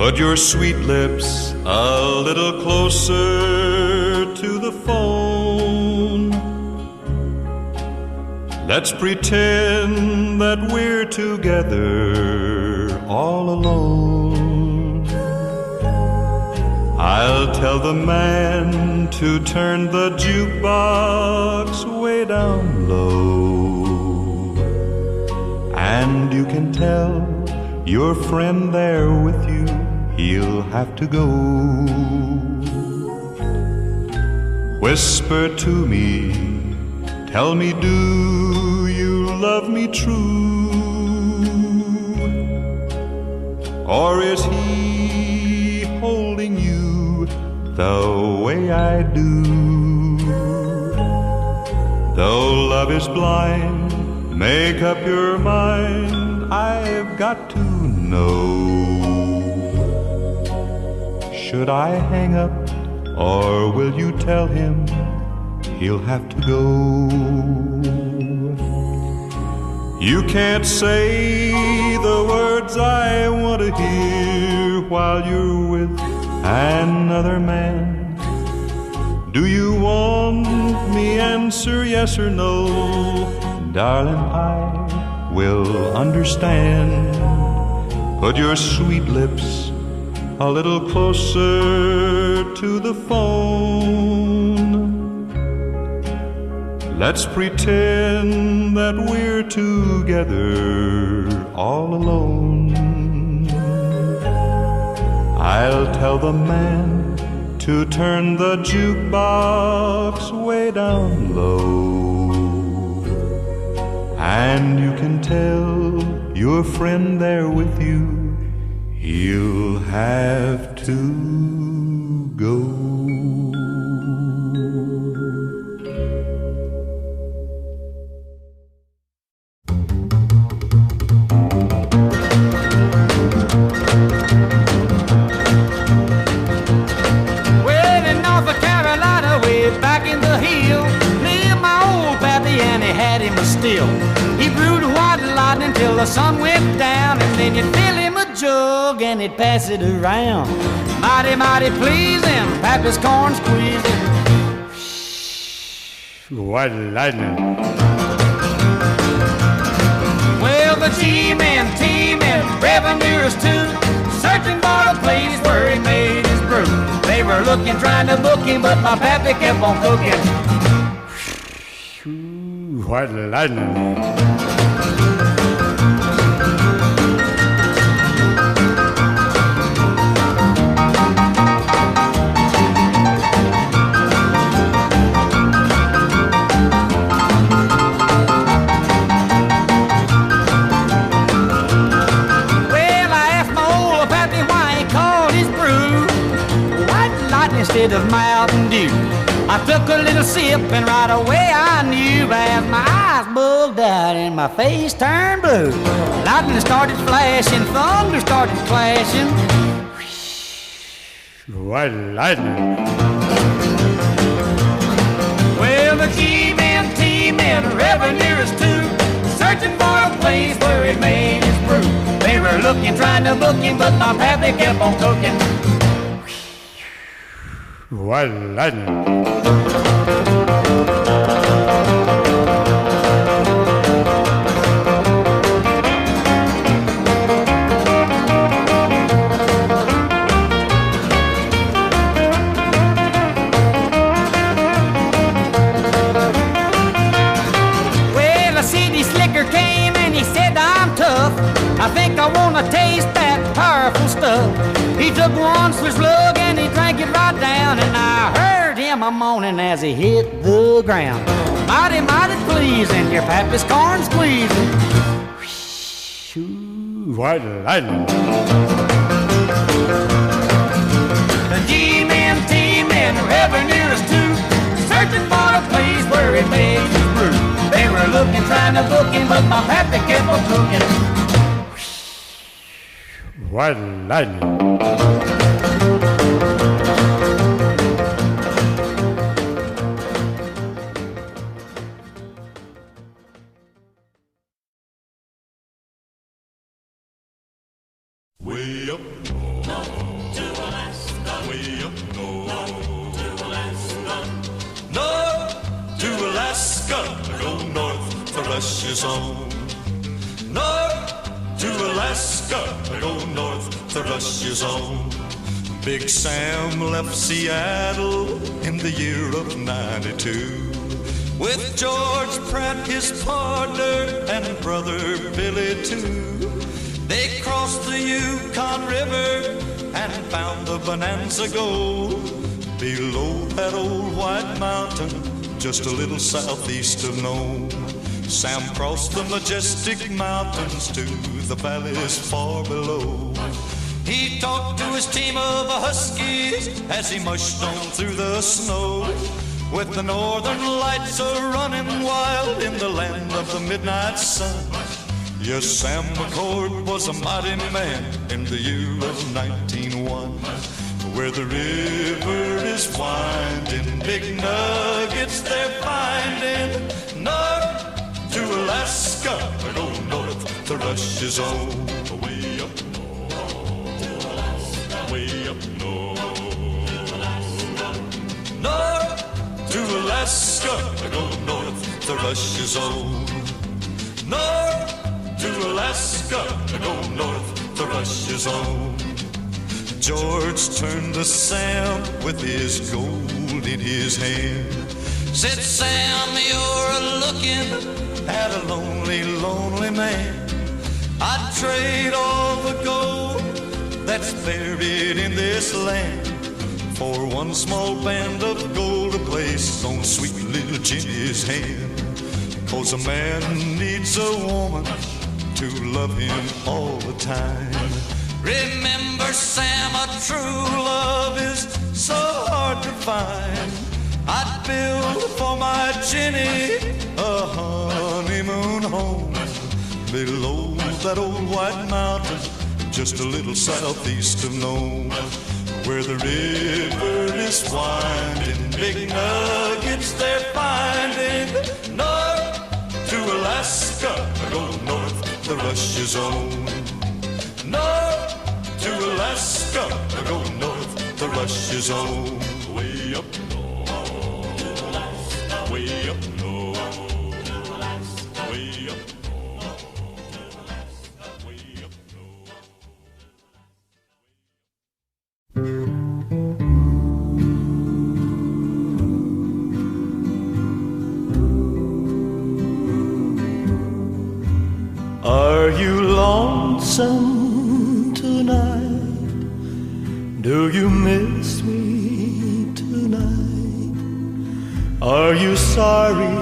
Put your sweet lips a little closer to the phone. Let's pretend that we're together all alone. I'll tell the man to turn the jukebox way down low. And you can tell your friend there with you, he'll have to go. Whisper to me, tell me, do you love me true? Or is he holding you the way I do? Though love is blind, make up your mind, I've got to know. Should I hang up, or will you tell him he'll have to go? You can't say the words I want to hear while you're with another man. Do you want me answer yes or no? Darling, I will understand. Put your sweet lips a little closer to the phone. Let's pretend that we're together all alone. I'll tell the man to turn the jukebox way down low. And you can tell your friend there with you, he'll have to go. Well, in North Carolina, way back in the hills, lived my old pappy and he had him a still. He brewed white lightning till the sun went down, and then you'd fill him a jug and he'd pass it around. Mighty, mighty pleasing, pappy's corn squeezing. White lightning. Well, the G-men, T-men, revenuers too, searching for a place where he made his brew. They were looking, trying to book him, but my pappy kept on cooking. White lightning. Instead of Mountain Dew, I took a little sip and right away I knew. As my eyes bugged out and my face turned blue, lightning started flashing, thunder started clashing. White lightning. Well, the G-men, T-men, revenuers too, searching for a place where he made his brew. They were looking, trying to book him, but my pappy kept on cooking. White lightning. Well, a city slicker came and he said, I'm tough, I think I want to taste that powerful stuff. He took one switch lug and he drank it right down, and I heard him a moaning as he hit the ground. Mighty, mighty pleasing, your pappy's corn squeezing. White lightning. The G-men, T-men, revenuers too, searching for a place where he made his brew. They were looking, trying to book him, but my pappy kept on cooking. White lightning. Way up north to Alaska, way up north to Alaska, north to Alaska. Go north, the rush is on. North to Alaska. Go north, the rush is on. Big Sam left Seattle in the year of 92 with George Pratt, his partner, and brother Billy too. They crossed the Yukon River and found the Bonanza Gold below that old white mountain, just a little southeast of Nome. Sam crossed the majestic mountains to the valleys far below. He talked to his team of huskies as he mushed on through the snow, with the northern lights a-running wild in the land of the midnight sun. Yes, Sam McCord was a mighty man in the year of 1901. Where the river is winding, big nuggets they're finding. North to Alaska, go north, the rush is on. Way up way up north. North to Alaska, go north, the rush is on. North to Alaska, go north, the rush is on. George turned to Sam with his gold in his hand. Said, Sam, you're looking at a lonely, lonely man. I'd trade all the gold that's buried in this land for one small band of gold to place on sweet little Jenny's hand. 'Cause a man needs a woman to love him all the time. Remember, Sam, a true love is so hard to find. I'd build for my Jenny a honeymoon home below that old white mountain, just a little southeast of Nome, where the river is winding, big nuggets they're finding. North to Alaska, go north, the rush is on. North to Alaska, go north, the rush is on. Way up north, way up north, way up north, way up north. Are you lonesome tonight? Do you miss me tonight? Are you sorry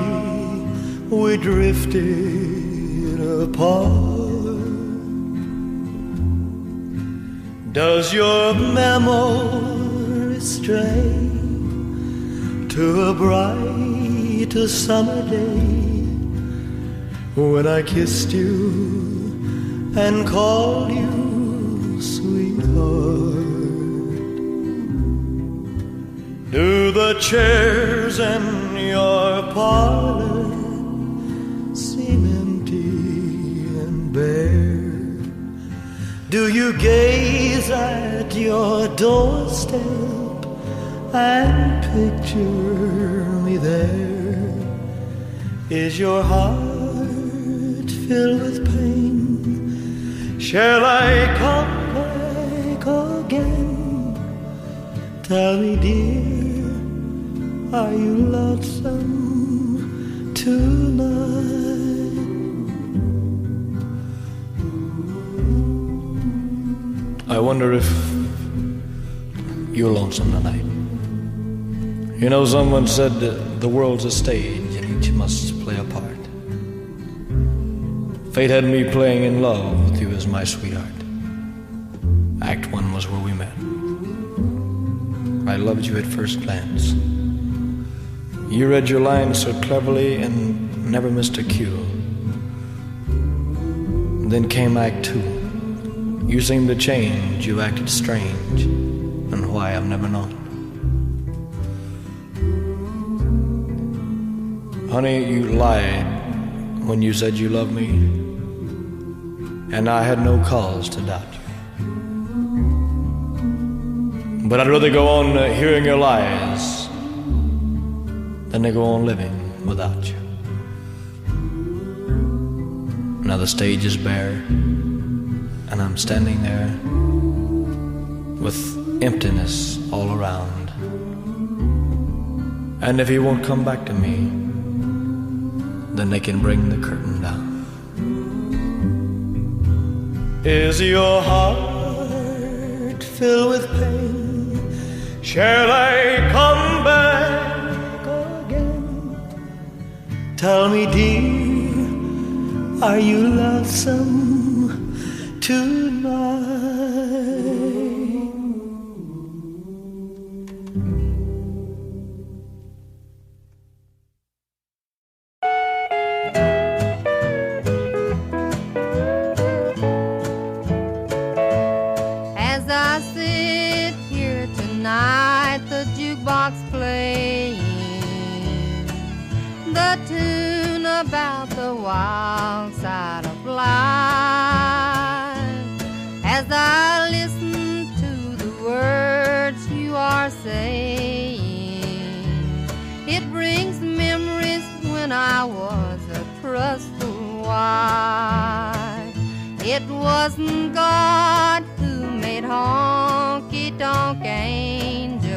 we drifted apart? Does your memory stray to a bright summer day when I kissed you and called you sweetheart? Do the chairs in your parlor seem empty and bare? Do you gaze at your doorstep and picture me there? Is your heart filled with pain? Shall I come back again? Tell me, dear, are you lonesome tonight? I wonder if you're lonesome tonight. You know, someone said the world's a stage and each must play a part. Fate had me playing in love with you as my sweetheart. Act 1 was where we met. I loved you at first glance. You read your lines so cleverly and never missed a cue. Then came Act 2. You seemed to change, you acted strange, and why I've never known. Honey, you lied when you said you loved me, and I had no cause to doubt you. But I'd rather go on hearing your lies than to go on living without you. Now the stage is bare, and I'm standing there with emptiness all around. And if he won't come back to me, then they can bring the curtain down. Is your heart filled with pain? Shall I come back again? Tell me, dear, are you lonesome tonight? As I sit here tonight, the jukebox playing the tune about the wild side of life. As I listen to the words you are saying, it brings memories when I was a trustful wife. It wasn't God who made honky-tonk angels,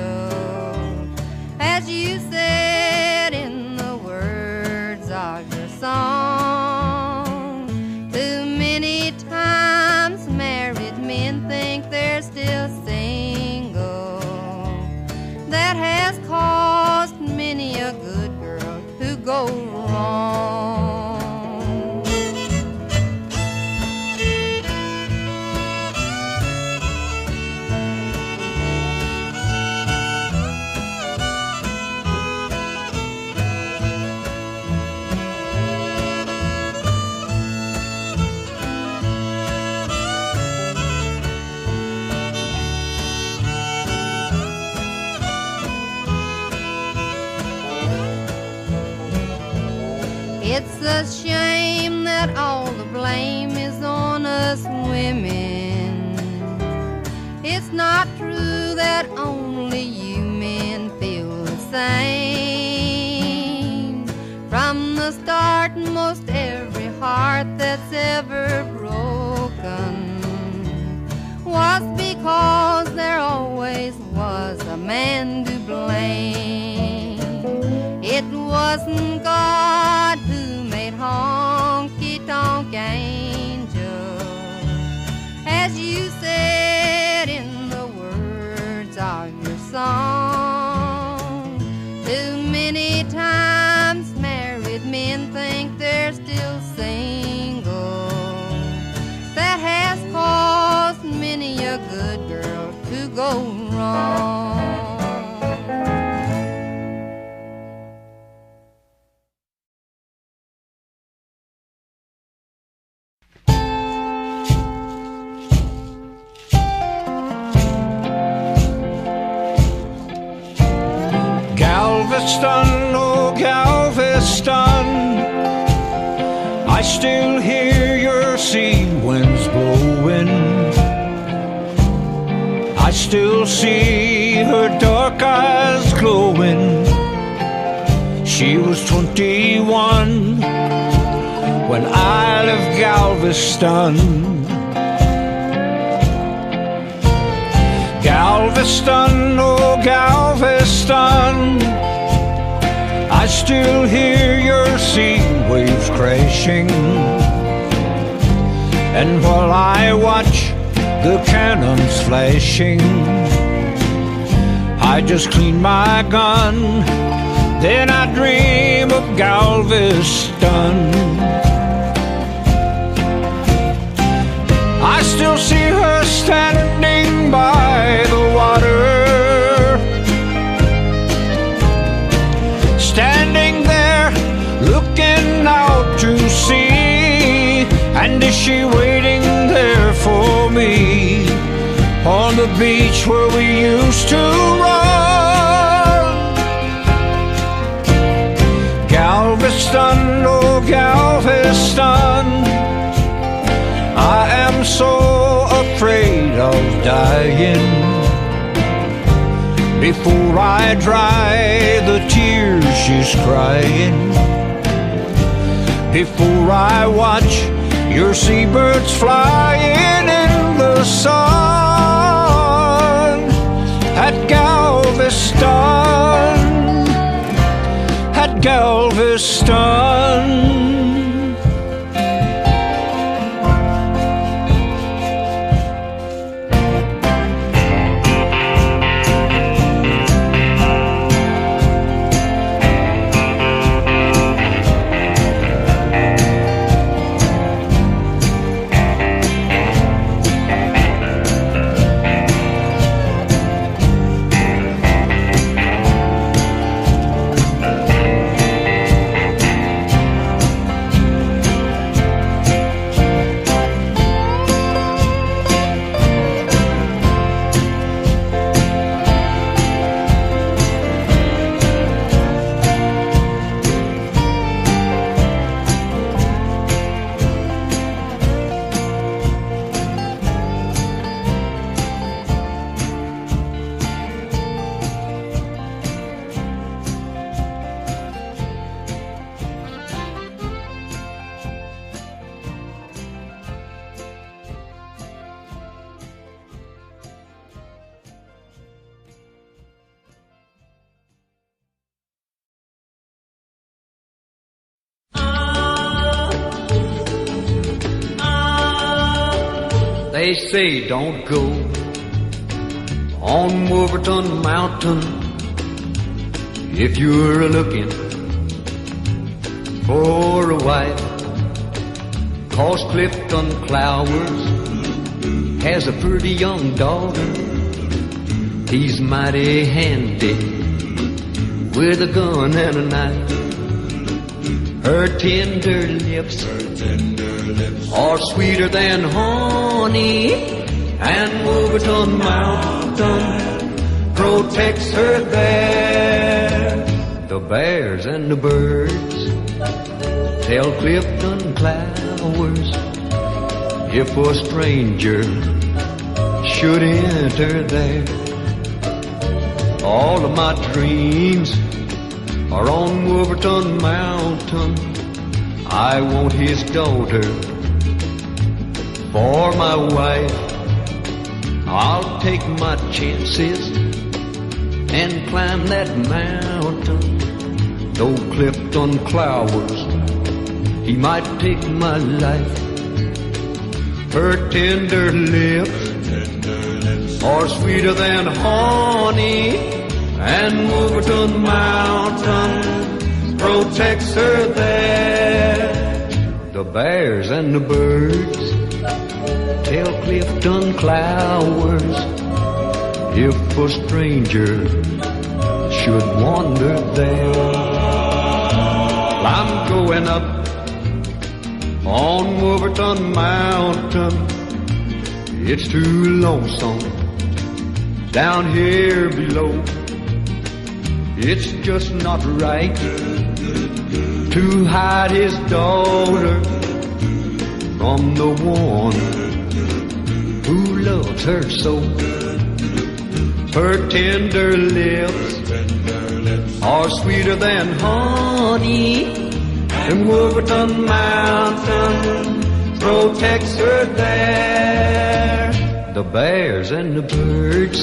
as you said in the words of your song. Too many times married men think they're still single. That has caused many a good girl to go wrong. It's a shame that all the blame is on us women. It's not true that only you men feel the same. From the start, most every heart that's ever broken was because there always was a man to blame. It wasn't God who made honky-tonk angels, as you said in the words of your song. Too many times married men think they're still single. That has caused many a good girl to go wrong. Galveston, oh Galveston, I still hear your sea winds blowing. I still see her dark eyes glowing. She was 21 when I left Galveston. Galveston, oh Galveston, I still hear your sea waves crashing. And while I watch the cannons flashing, I just clean my gun, then I dream of Galveston. I still see her standing by the water, standing there looking out to sea. And is she waiting there for me on the beach where we used to run? Galveston, oh Galveston, I am so afraid of dying. before I dry the tears she's crying, before I watch your seabirds flying in the sun at Galveston, at Galveston. They say don't go on Wolverton Mountain if you're looking for a wife, 'cause Clifton Clowers has a pretty young daughter. He's mighty handy with a gun and a knife. Her tender lips are sweeter than honey, and Wolverton Mountain protects her there. The bears and the birds tell Clifton Clowers if a stranger should enter there. All of my dreams are on Wolverton Mountain. I want his daughter for my wife. I'll take my chances and climb that mountain. Though Clifton Clowers, he might take my life. Her tender lips are sweeter than honey, and Wolverton Mountain protects her there. The bears and the birds tell Clifton Clowers if a stranger should wander there. I'm going up on Wolverton Mountain. It's too lonesome down here below. It's just not right to hide his daughter from the one who loves her so. Her tender lips are sweeter than honey, and Wolverton Mountain protects her there. The bears and the birds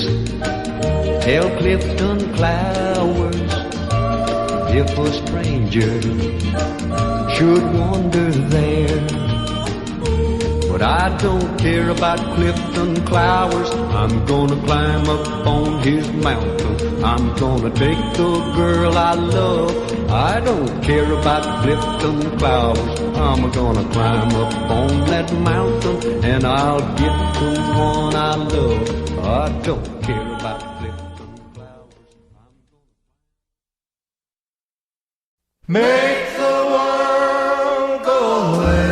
tell Clifton Clowers if a stranger should wander there. But I don't care about Clifton Clowers. I'm gonna climb up on his mountain. I'm gonna take the girl I love. I don't care about Clifton Clowers. I'm gonna climb up on that mountain, and I'll get the one I love. I don't care about Clifton Clowers. Make the world go away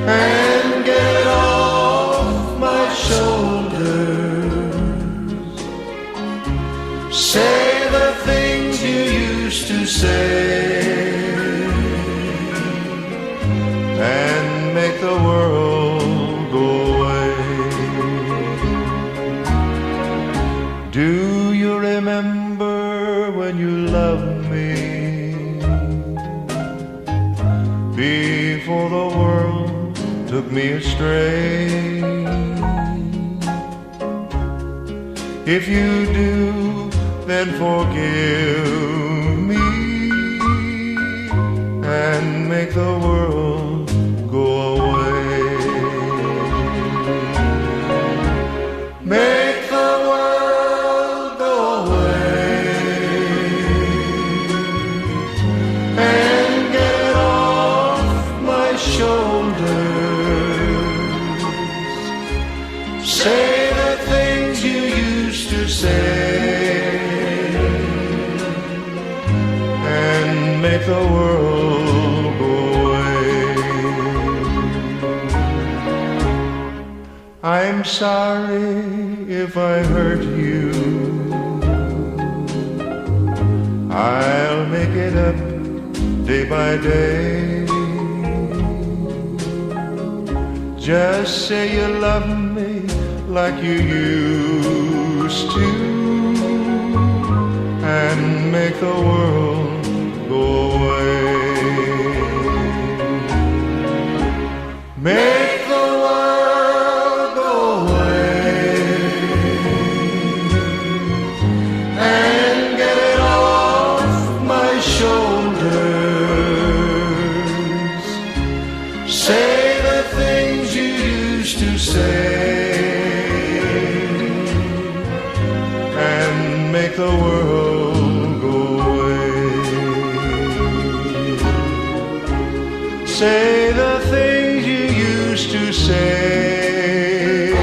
and get off my shoulders. Say the things you used to say and make the world go away. took me astray. If you do, then forgive me and make the world go away. Make the world go away and get off my shoulders. Say the things you used to say and make the world go away. I'm sorry if I hurt you. I'll make it up day by day. Just say you love me like you used to and make the world go away. Make the world go away and get it off my shoulders. Say the things you used to say and make the world go away. Say the things you used to say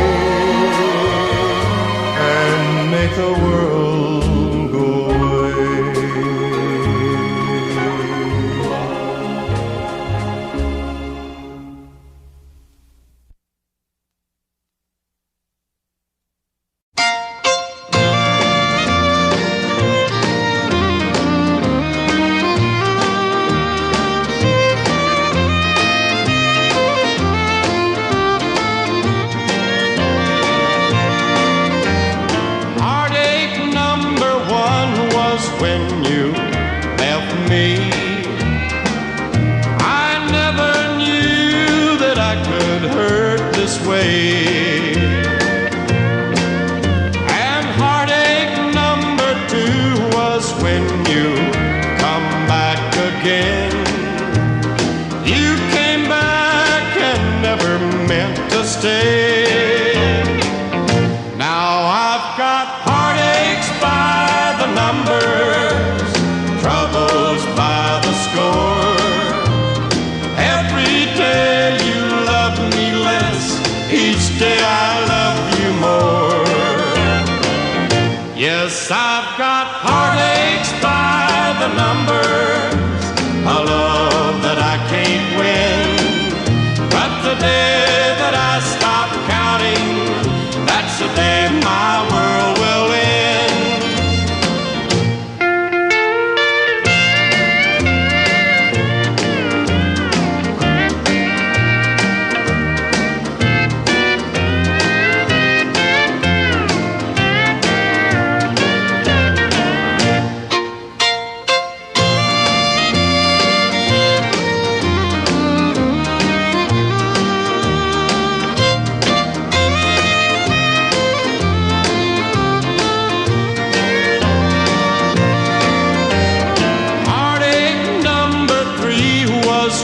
and make the world go away. When you left me, I never knew that I could hurt this way. And heartache number 2 was when you come back again. You came back and never meant to stay. Now I've got heartaches by the numbers, troubles by the score. Every day you love me less, each day I love you more. Yes, I've got heartaches by the numbers, a love that I can't win. But the day that I stop counting, that's the day my world will end.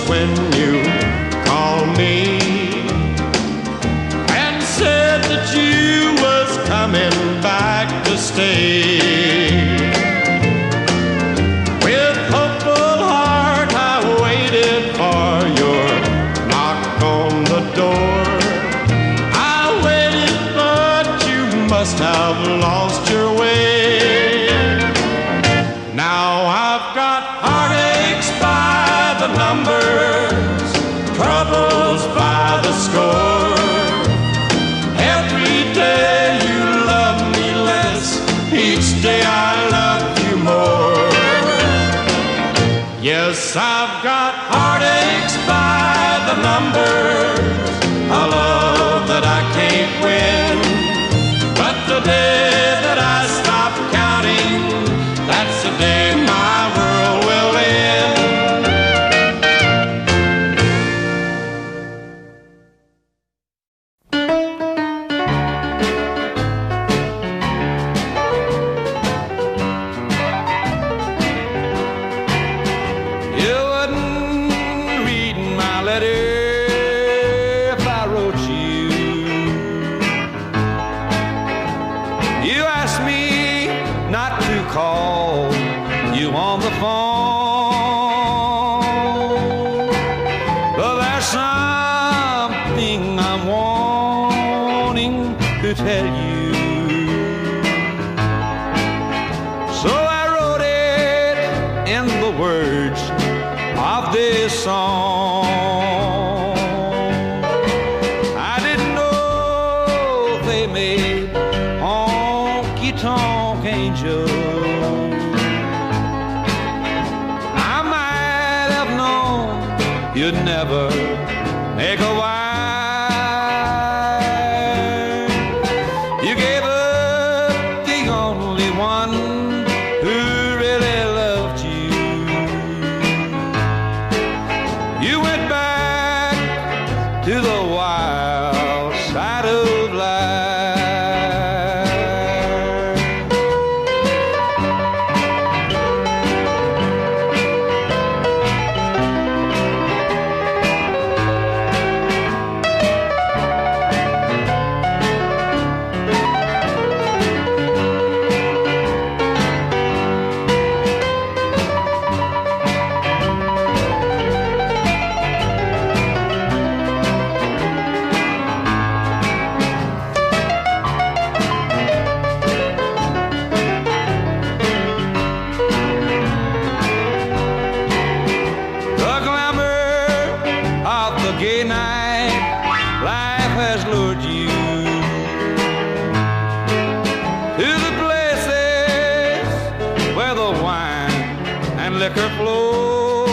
When you called me and said that you was coming back to stay. With hopeful heart I waited for your knock on the door. I waited, but you must have lost your way. Now I've got heartaches by the numbers, troubles by the score. Every day you love me less, each day I love you more. Yes, I've got heartaches by the numbers, a love that I can't win. But the day to tell you. So I wrote it in the words of this song. I didn't know they made honky-tonk angels. I might have known you'd never make a wife. You gave up the only one who really loved you. You went back to the wild side of life. Gay night, life has lured you to the places where the wine and liquor flow.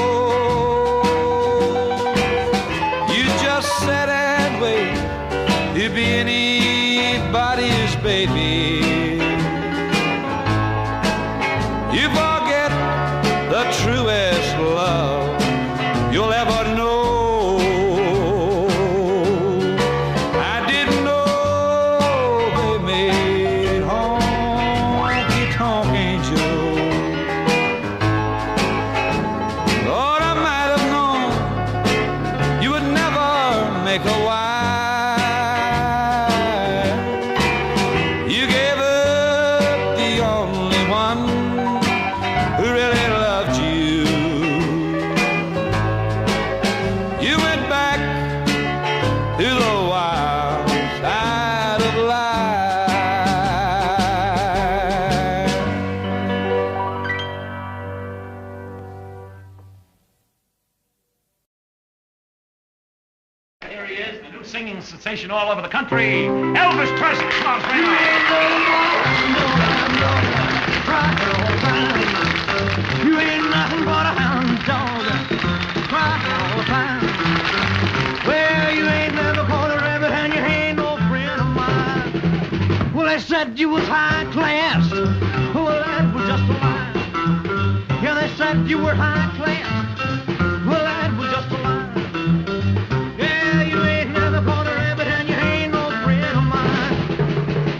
You just sit and wait to be anybody's baby. You forget the truest love you'll ever know. Singing sensation all over the country, Elvis Presley. Come on, bring it on. You ain't nothing but a hound dog, crying all the time. Well, you ain't never caught a rabbit and you ain't no friend of mine. Well, they said you was high class. Well, that was just a lie. Yeah, they said you were high class. Well, that was just a lie.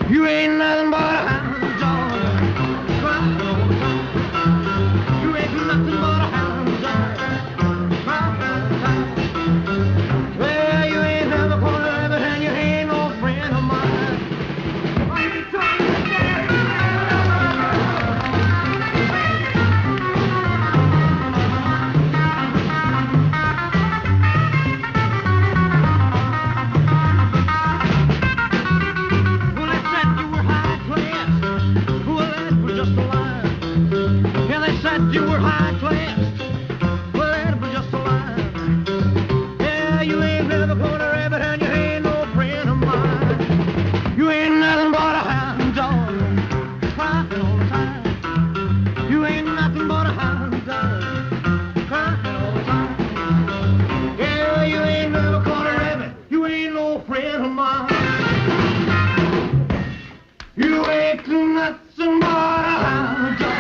You ain't nothing but a hound dog, crying all the time. You ain't nothing but a hound dog, crying all the time. Well, you ain't never caught a rabbit and you ain't no friend of mine. Why you talking like that? You were high class. Well, that was just a lie. Yeah, you ain't never caught a rabbit and you ain't no friend of mine. You ain't nothing but a hound dog, crying all the time. You ain't nothing but a hound dog, crying all the time. Yeah, you ain't never caught a rabbit. You ain't no friend of mine. You ain't nothing but a hound dog.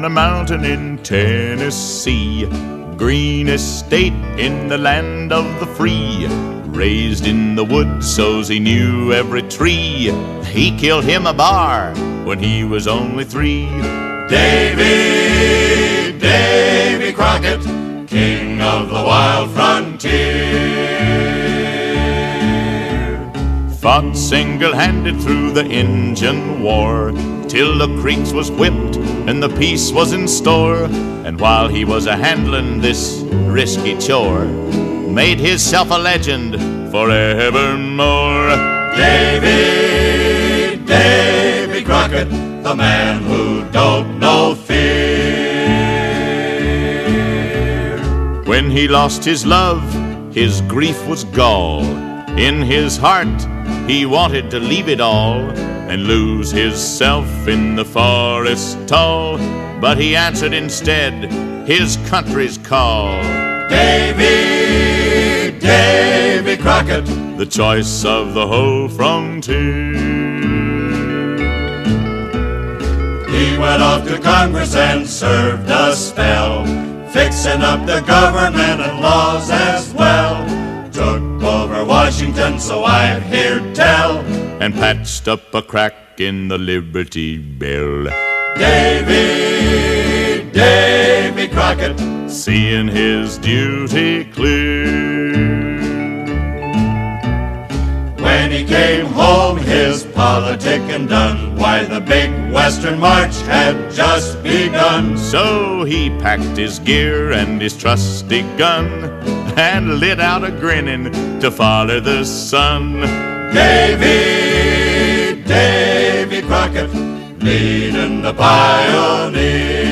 a mountain in Tennessee, green estate in the land of the free. Raised in the woods so's he knew every tree. He killed him a bar when he was only 3. Davy Crockett, king of the wild frontier. Fought single-handed through the Injun War, till the creeks was whipped and the peace was in store. And while he was a-handlin' this risky chore, made himself a legend forevermore. Davy Crockett, the man who don't know fear. When he lost his love, his grief was gall. In his heart, he wanted to leave it all and lose himself in the forest tall. But he answered instead his country's call. Davy Crockett, the choice of the whole frontier. He went off to Congress and served a spell, fixing up the government and laws as well. Took over Washington, so I've heard tell, and patched up a crack in the Liberty Bell. Davy Crockett, seeing his duty clear. When he came home, his politicking done, why, the big Western March had just begun. So he packed his gear and his trusty gun and lit out a grinning to follow the sun. Davy Crockett, leading the pioneer.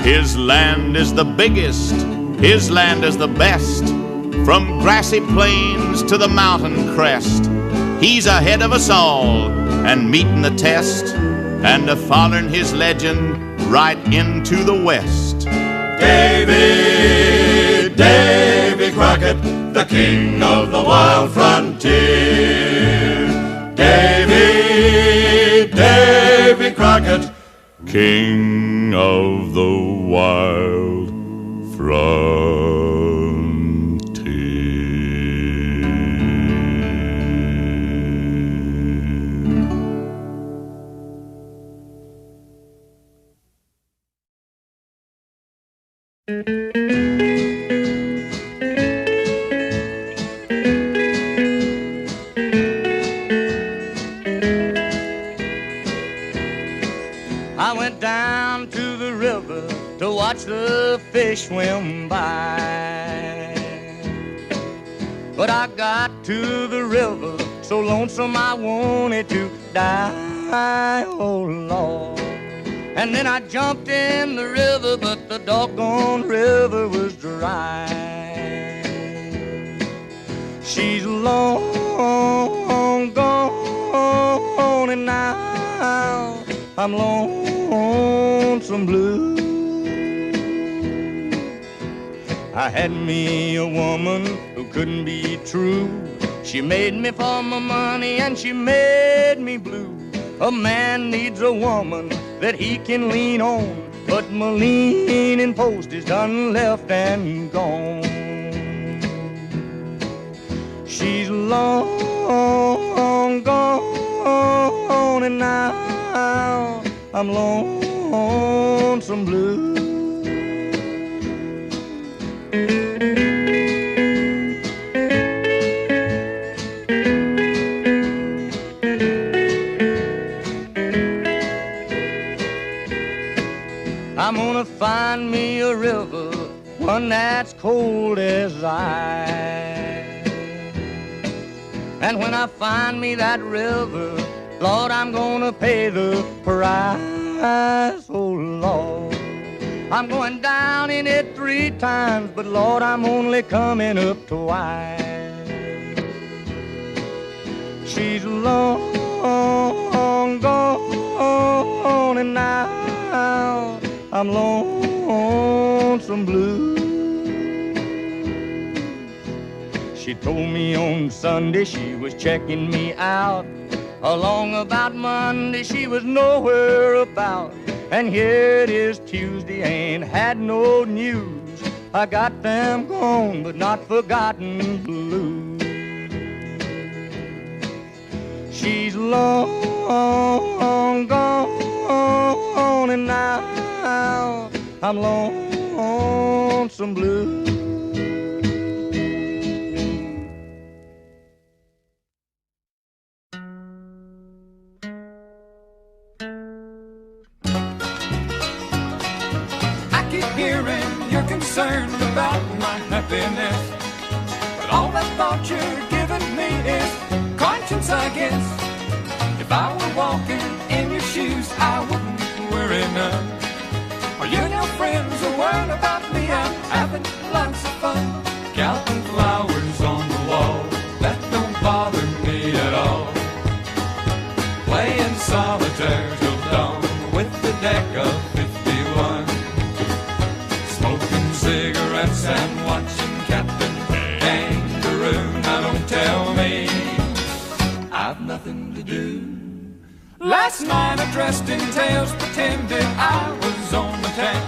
His land is the biggest, his land is the best, from grassy plains to the mountain crest. He's ahead of us all and meeting the test, and a-following his legend right into the west. Davy Crockett, the king of the wild frontier. Davy Crockett, king of the wild frontier. I went down to the river to watch the fish swim by, but I got to the river so lonesome I wanted to die, oh Lord. And then I jumped in the river, but the doggone river was dry. She's long gone, and now I'm lonesome blue. I had me a woman who couldn't be true. She made me for my money and she made me blue. A man needs a woman that he can lean on, but my leaning post is done left and gone. She's long gone, and now I'm lonesome blue. I'm gonna find me a river, one that's cold as ice. And when I find me that river, Lord, I'm gonna pay the price, oh Lord. I'm going down in it 3 times, but Lord, I'm only coming up twice. She's long gone, and now I'm lonesome blue. She told me on Sunday she was checking me out, Along about Monday she was nowhere about, and here it is Tuesday, ain't had no news. I got them gone but not forgotten blues. She's long gone and now I'm lonesome blue. Hearing you're concerned about my happiness, but all that thought you're giving me is conscience, I guess. If I were walking in your shoes, I wouldn't worry none. Are you and your friends are worrying about me? I'm having lots of fun. Counting flowers on the wall, that don't bother me at all. Playing solitaire till dawn with the deck of 51. Smoking cigarettes and watching Captain Kangaroo. Now don't tell me I've nothing to do. Last night I dressed in tails, pretended I was on the town.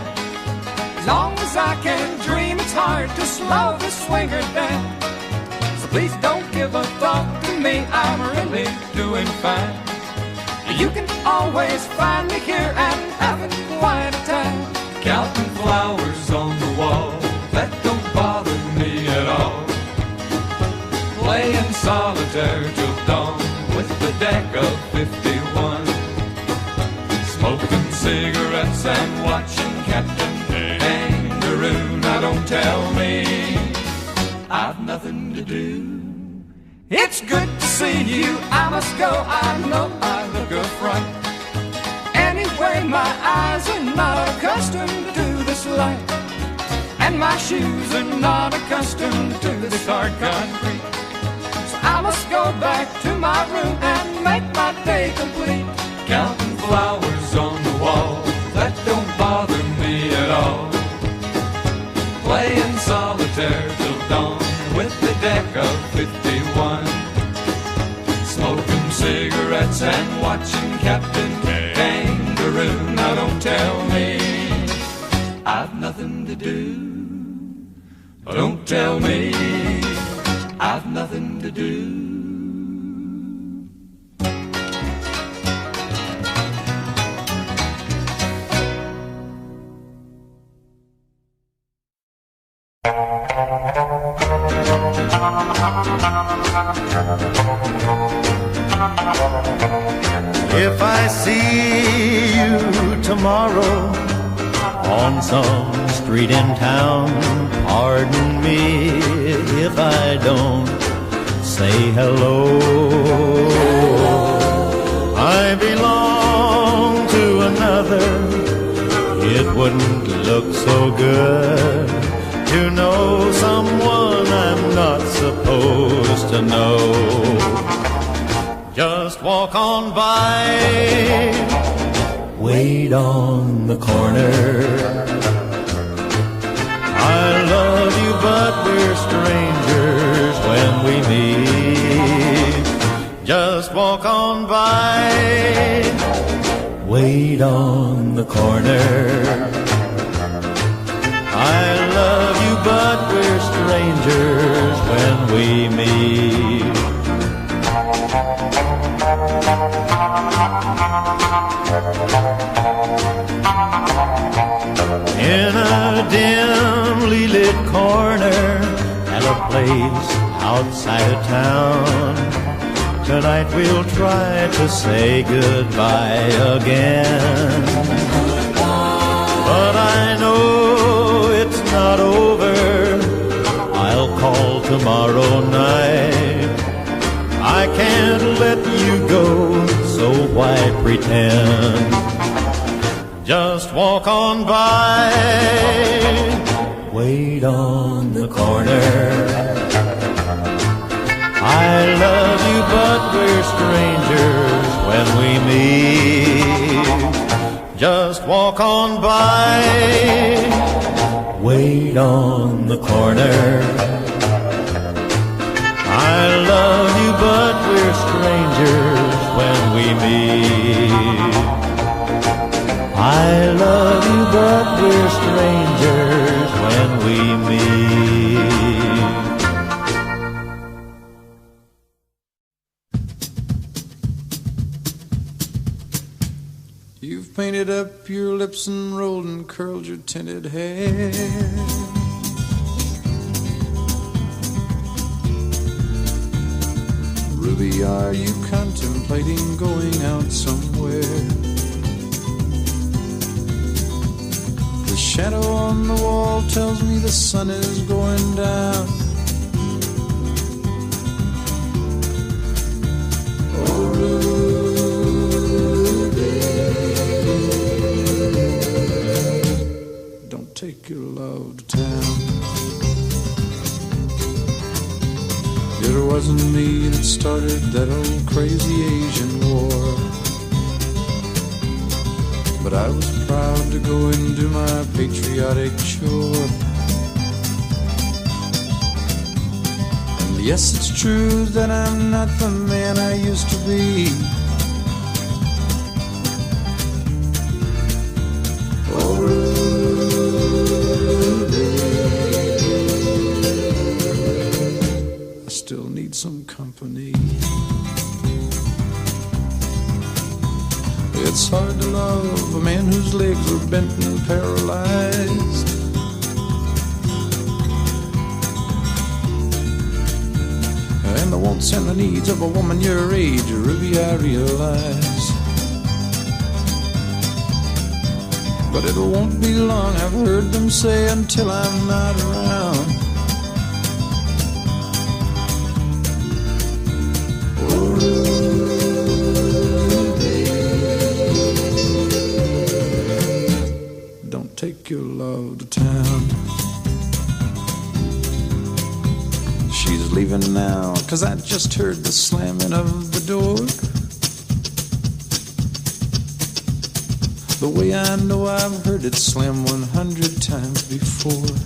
As long as I can dream, it's hard to slow the swinger down. So please don't give a thought to me, I'm really doing fine. You can always find me here and having quite a time. Counting flowers on the wall, that don't bother me at all. Playing solitaire till dawn with the deck of 51. Smoking cigarettes and watching Captain Kangaroo. Now don't tell me I've nothing to do. It's good to see you, I must go, I know I look a fright. Anyway, my eyes are not accustomed to this light, and my shoes are not accustomed to this hard concrete. So I must go back to my room and make my day complete. Counting flowers on the wall, that don't bother me at all. Playing solitaire till dawn with the deck of 51. Smoking cigarettes and watching Captain Kangaroo. Now don't tell me I've nothing to do. Don't tell me I've nothing to do. If I see you tomorrow on some street in town, pardon me if I don't say hello. I belong to another. It wouldn't look so good to know someone I'm not supposed to know. Just walk on by, wait on the corner. I love you, but we're strangers when we meet. Just walk on by, wait on the corner. I love you, but we're strangers when we meet. In a dimly lit corner at a place outside of town, tonight we'll try to say goodbye again. But I know it's not over. I'll call tomorrow night. I can't let you go, so why pretend? Just walk on by, wait on the corner. I love you, but we're strangers when we meet. Just walk on by, wait on the corner. I love you, but we're strangers when we meet. I love you, but we're strangers when we meet. You've painted up your lips and rolled and curled your tinted hair. Ruby, are you contemplating going out somewhere? The shadow on the wall tells me the sun is going down. Oh, Ruby, don't take your love to town. It wasn't me that started that old crazy Asian war, but I was proud to go and do my patriotic chore. And yes, it's true that I'm not the man I used to be. Oh, still need some company. It's hard to love a man whose legs are bent and paralyzed. And the wants and the needs of a woman your age, Ruby, I realize. But it won't be long, I've heard them say, until I'm not around. Don't take your love to town. She's leaving now, 'cause I just heard the slamming of the door. The way I know I've heard it slam 100 times before.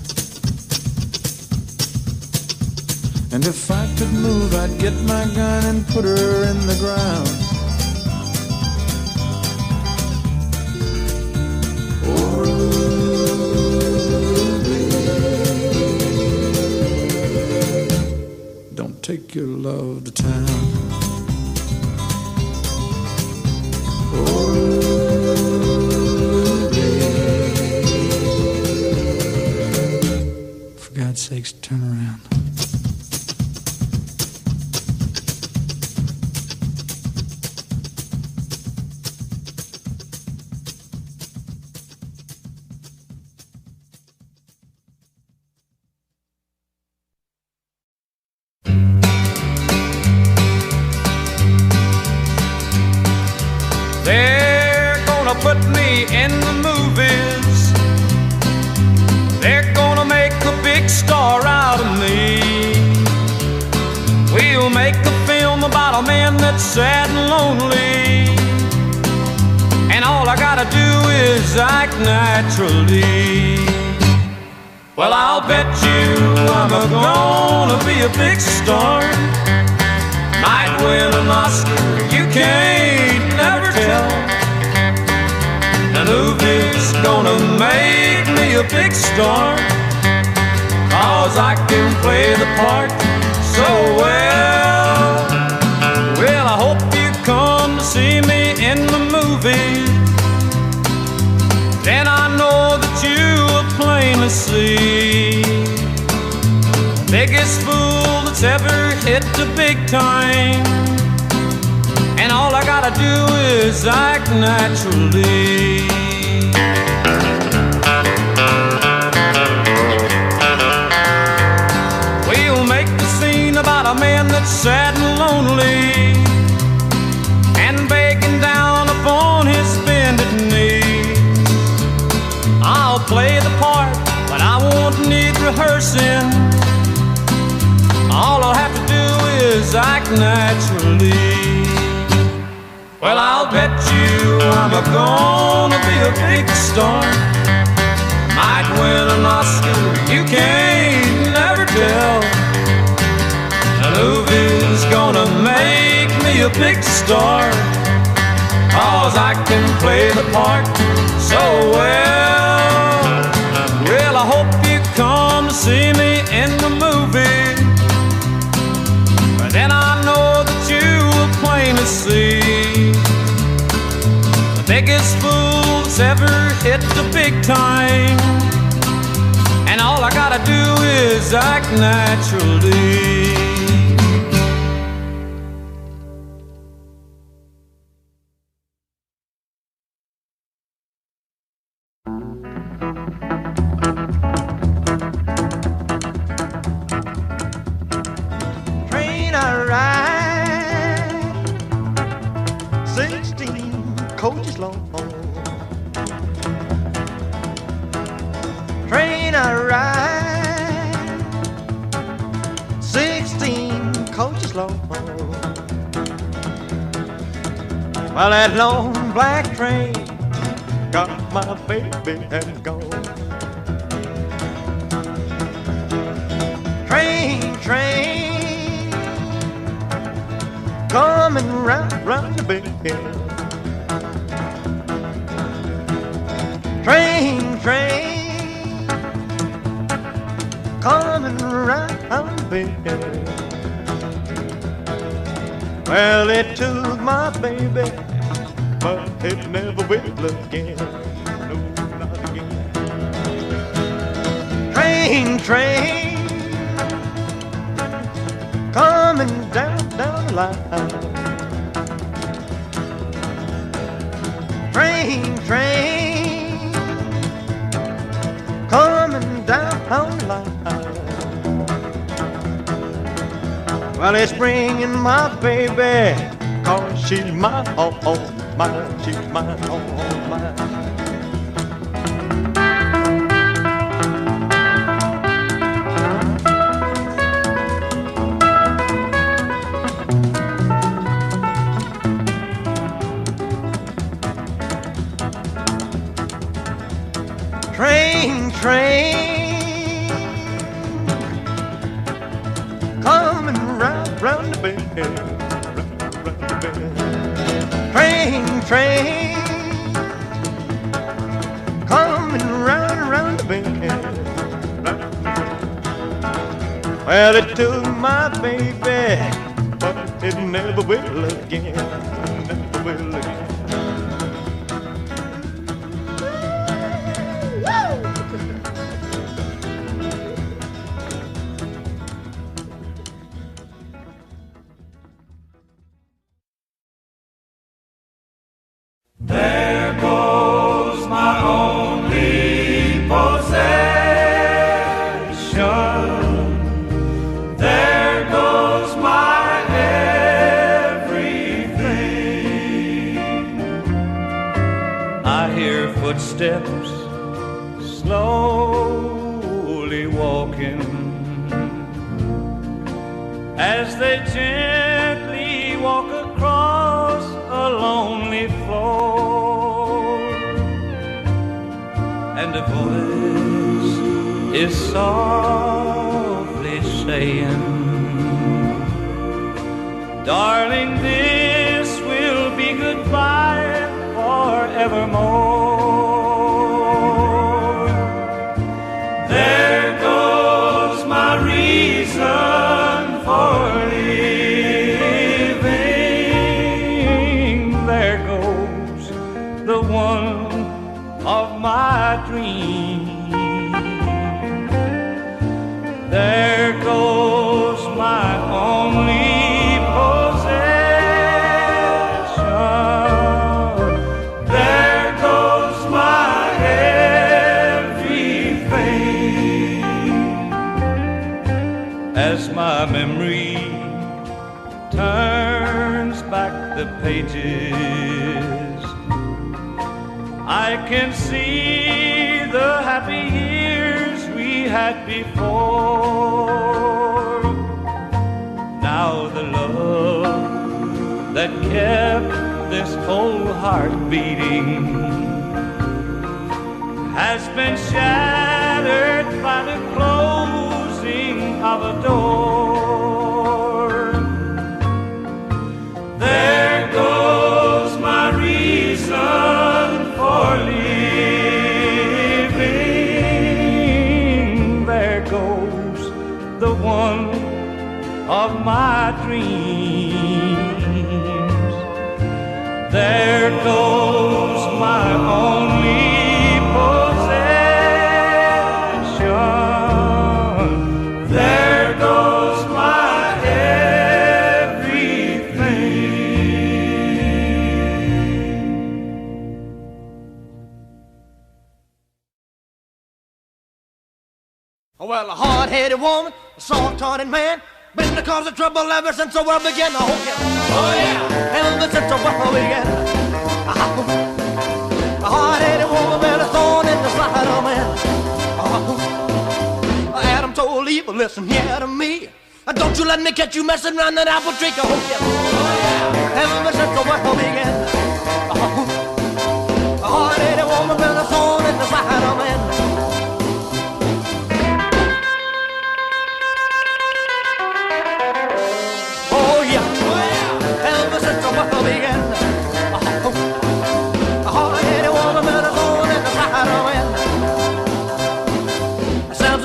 And if I could move, I'd get my gun and put her in the ground. Oh, Ruby, don't take your love to town. Oh, Ruby, for God's sakes, turn around. They're gonna put me in the movies. They're gonna make a big star out of me. We'll make a film about a man that's sad and lonely, and all I gotta do is act naturally. Well, I'll bet you I'm gonna be a big star. Might win an Oscar, you can't never tell. The movie's gonna make me a big star, 'cause I can play the part so well. Well, I hope you come to see me in the movies. Then I know that you will plainly see the biggest fool that's ever hit the big time. And all I gotta do is act naturally. We'll make the scene about a man that's sad and lonely, and begging down upon his bended knees. I'll play the part, but I won't need rehearsing. All I'll have to do is act naturally. Well, I'll bet you I'm gonna be a big star. Might win an Oscar, you can't never tell. The movie's gonna make me a big star, 'cause I can play the part so well. Well, I hope you come to see me in the movie. Then I know that you will plainly see the biggest fool that's ever hit the big time. And all I gotta do is act naturally. Train I ride, 16 coaches long. Train I ride, 16 coaches long. Well, that long black train got my baby and gone. Train, train, coming round the bend. Train, train, coming round the bend. Well, it took my baby, but it never will again. No, not again. Train, train, coming down the line. Train, train, coming down the line. Well, it's bringing my baby, 'cause she's mine, all mine, she's mine, all mine. Train, train, coming round the bend, round the bend. Train, train, coming round the bend. Well, it took my baby, but it never will again, never will again. There goes my only possession. There goes my everything. I hear footsteps slowly walking as they gently walk across a lonely floor, and a voice is softly saying, darling, this will be goodbye forevermore. There goes my reason for living. There goes the one of my dreams. There goes my only possession. There goes my everything. As my memory turns back the pages, I can see the happy years we had before. Now the love that kept this whole heart beating has been shattered by the closing of a door. There goes my reason goes the one of my dreams. There goes my only possession. There goes my Well, a hard-headed woman, a soft-hearted man, been the cause of trouble ever since the world began. Oh yeah, ever since the world began. A hard-headed woman been a thorn in the side of man. Adam told Eve, listen here to me. Don't you let me catch you messing around that apple tree. Oh yeah, ever since the world began. A hard-headed woman been a thorn in the side of man.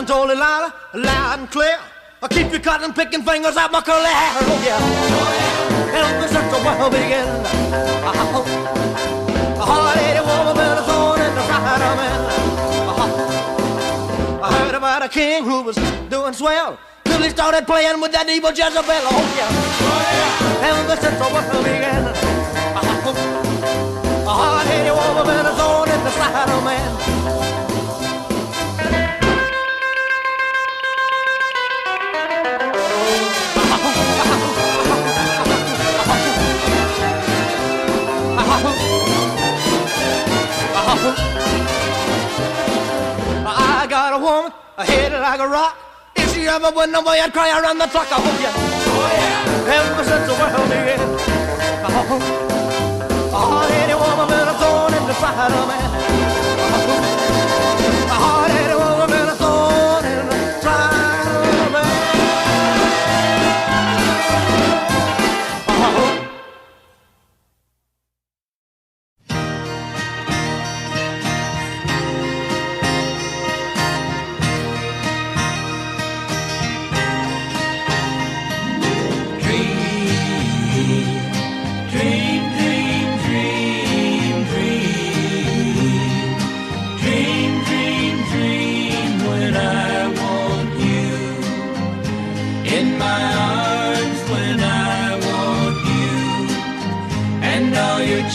Totally loud and clear. I'll keep your cotton picking fingers out my curly hair. Oh yeah, ever since the world began. A hard-headed woman been a thorn in the side of man. I heard about a king who was doing swell till he started playing with that evil Jezebel. Oh yeah, ever since the world began. A hard-headed woman been a thorn in the side of man. I got a woman, a head like a rock. If she ever went away, I'd cry around the clock. Oh yeah, ever since the world began. A hard-headed woman been a thorn in the side of man. A hard-headed woman been a thorn in the side of man.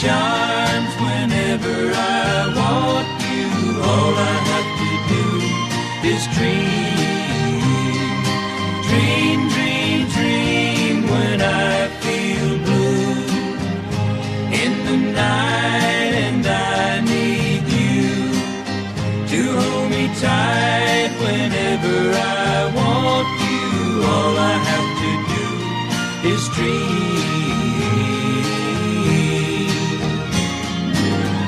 Charms whenever I want you. All I have to do is dream, dream, dream, dream. When I feel blue in the night and I need you to hold me tight whenever I want you. All I have to do is dream.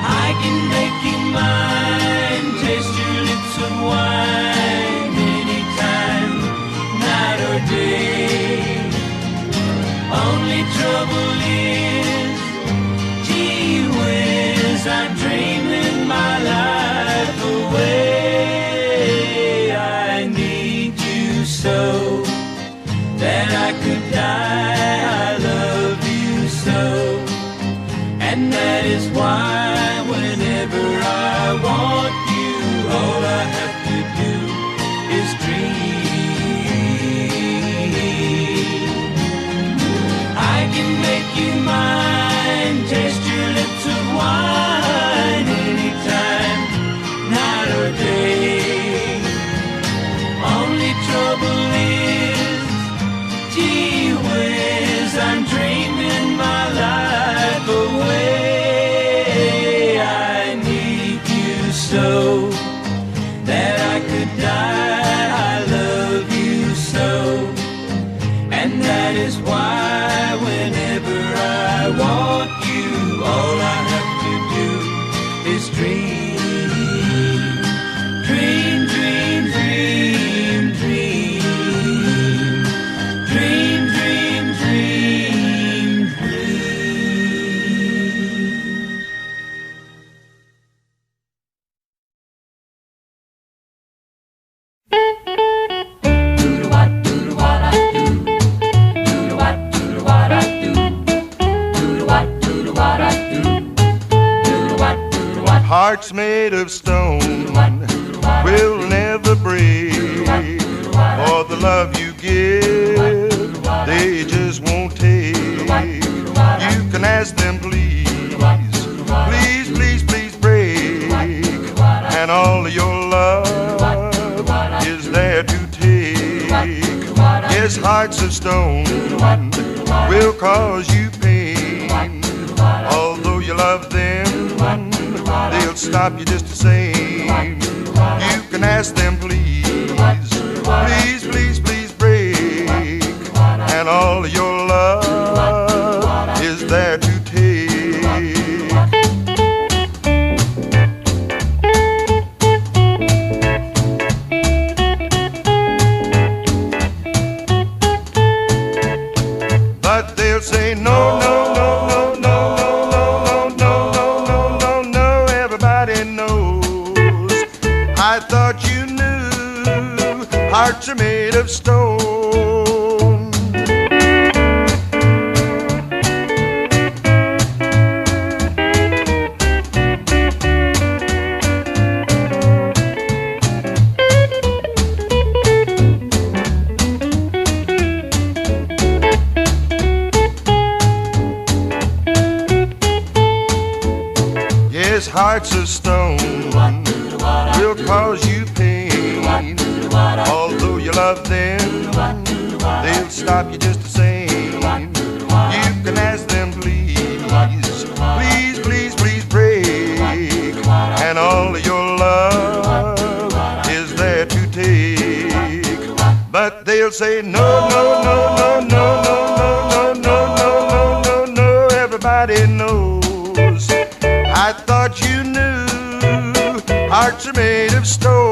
I can make you mine, taste your lips of wine, anytime, night or day. Only trouble is, gee whiz, I'm dreaming my life away. I need you so that I could die. I love you so, and that is why whenever I want you, all I have to do is dream. I can make you mine, taste your lips of wine, anytime, night or day. Only trouble is, gee whiz, I'm dreaming my life away. Hearts made of stone will never break. For the love you give, they just won't take. You can ask them, please, please, please, please break. And all of your love is there to take. Yes, hearts of stone will cause you pain. Although you love them, they'll stop you just the same. You can ask them, please, please, please, please break. And all of your love is there to take. But they'll say no, no, no, no, no, no, no, no, no, no, no, no. Everybody knows. I thought you knew hearts are made of stone. Yes, hearts of stone will cause you pain. Although you love them, they'll stop you just the same. You can ask them, please, please, please, please break. And all of your love is there to take. But they'll say no, no, no, no, no, no, no, no, no, no, no, no. Everybody knows. I thought you knew hearts are made of stone.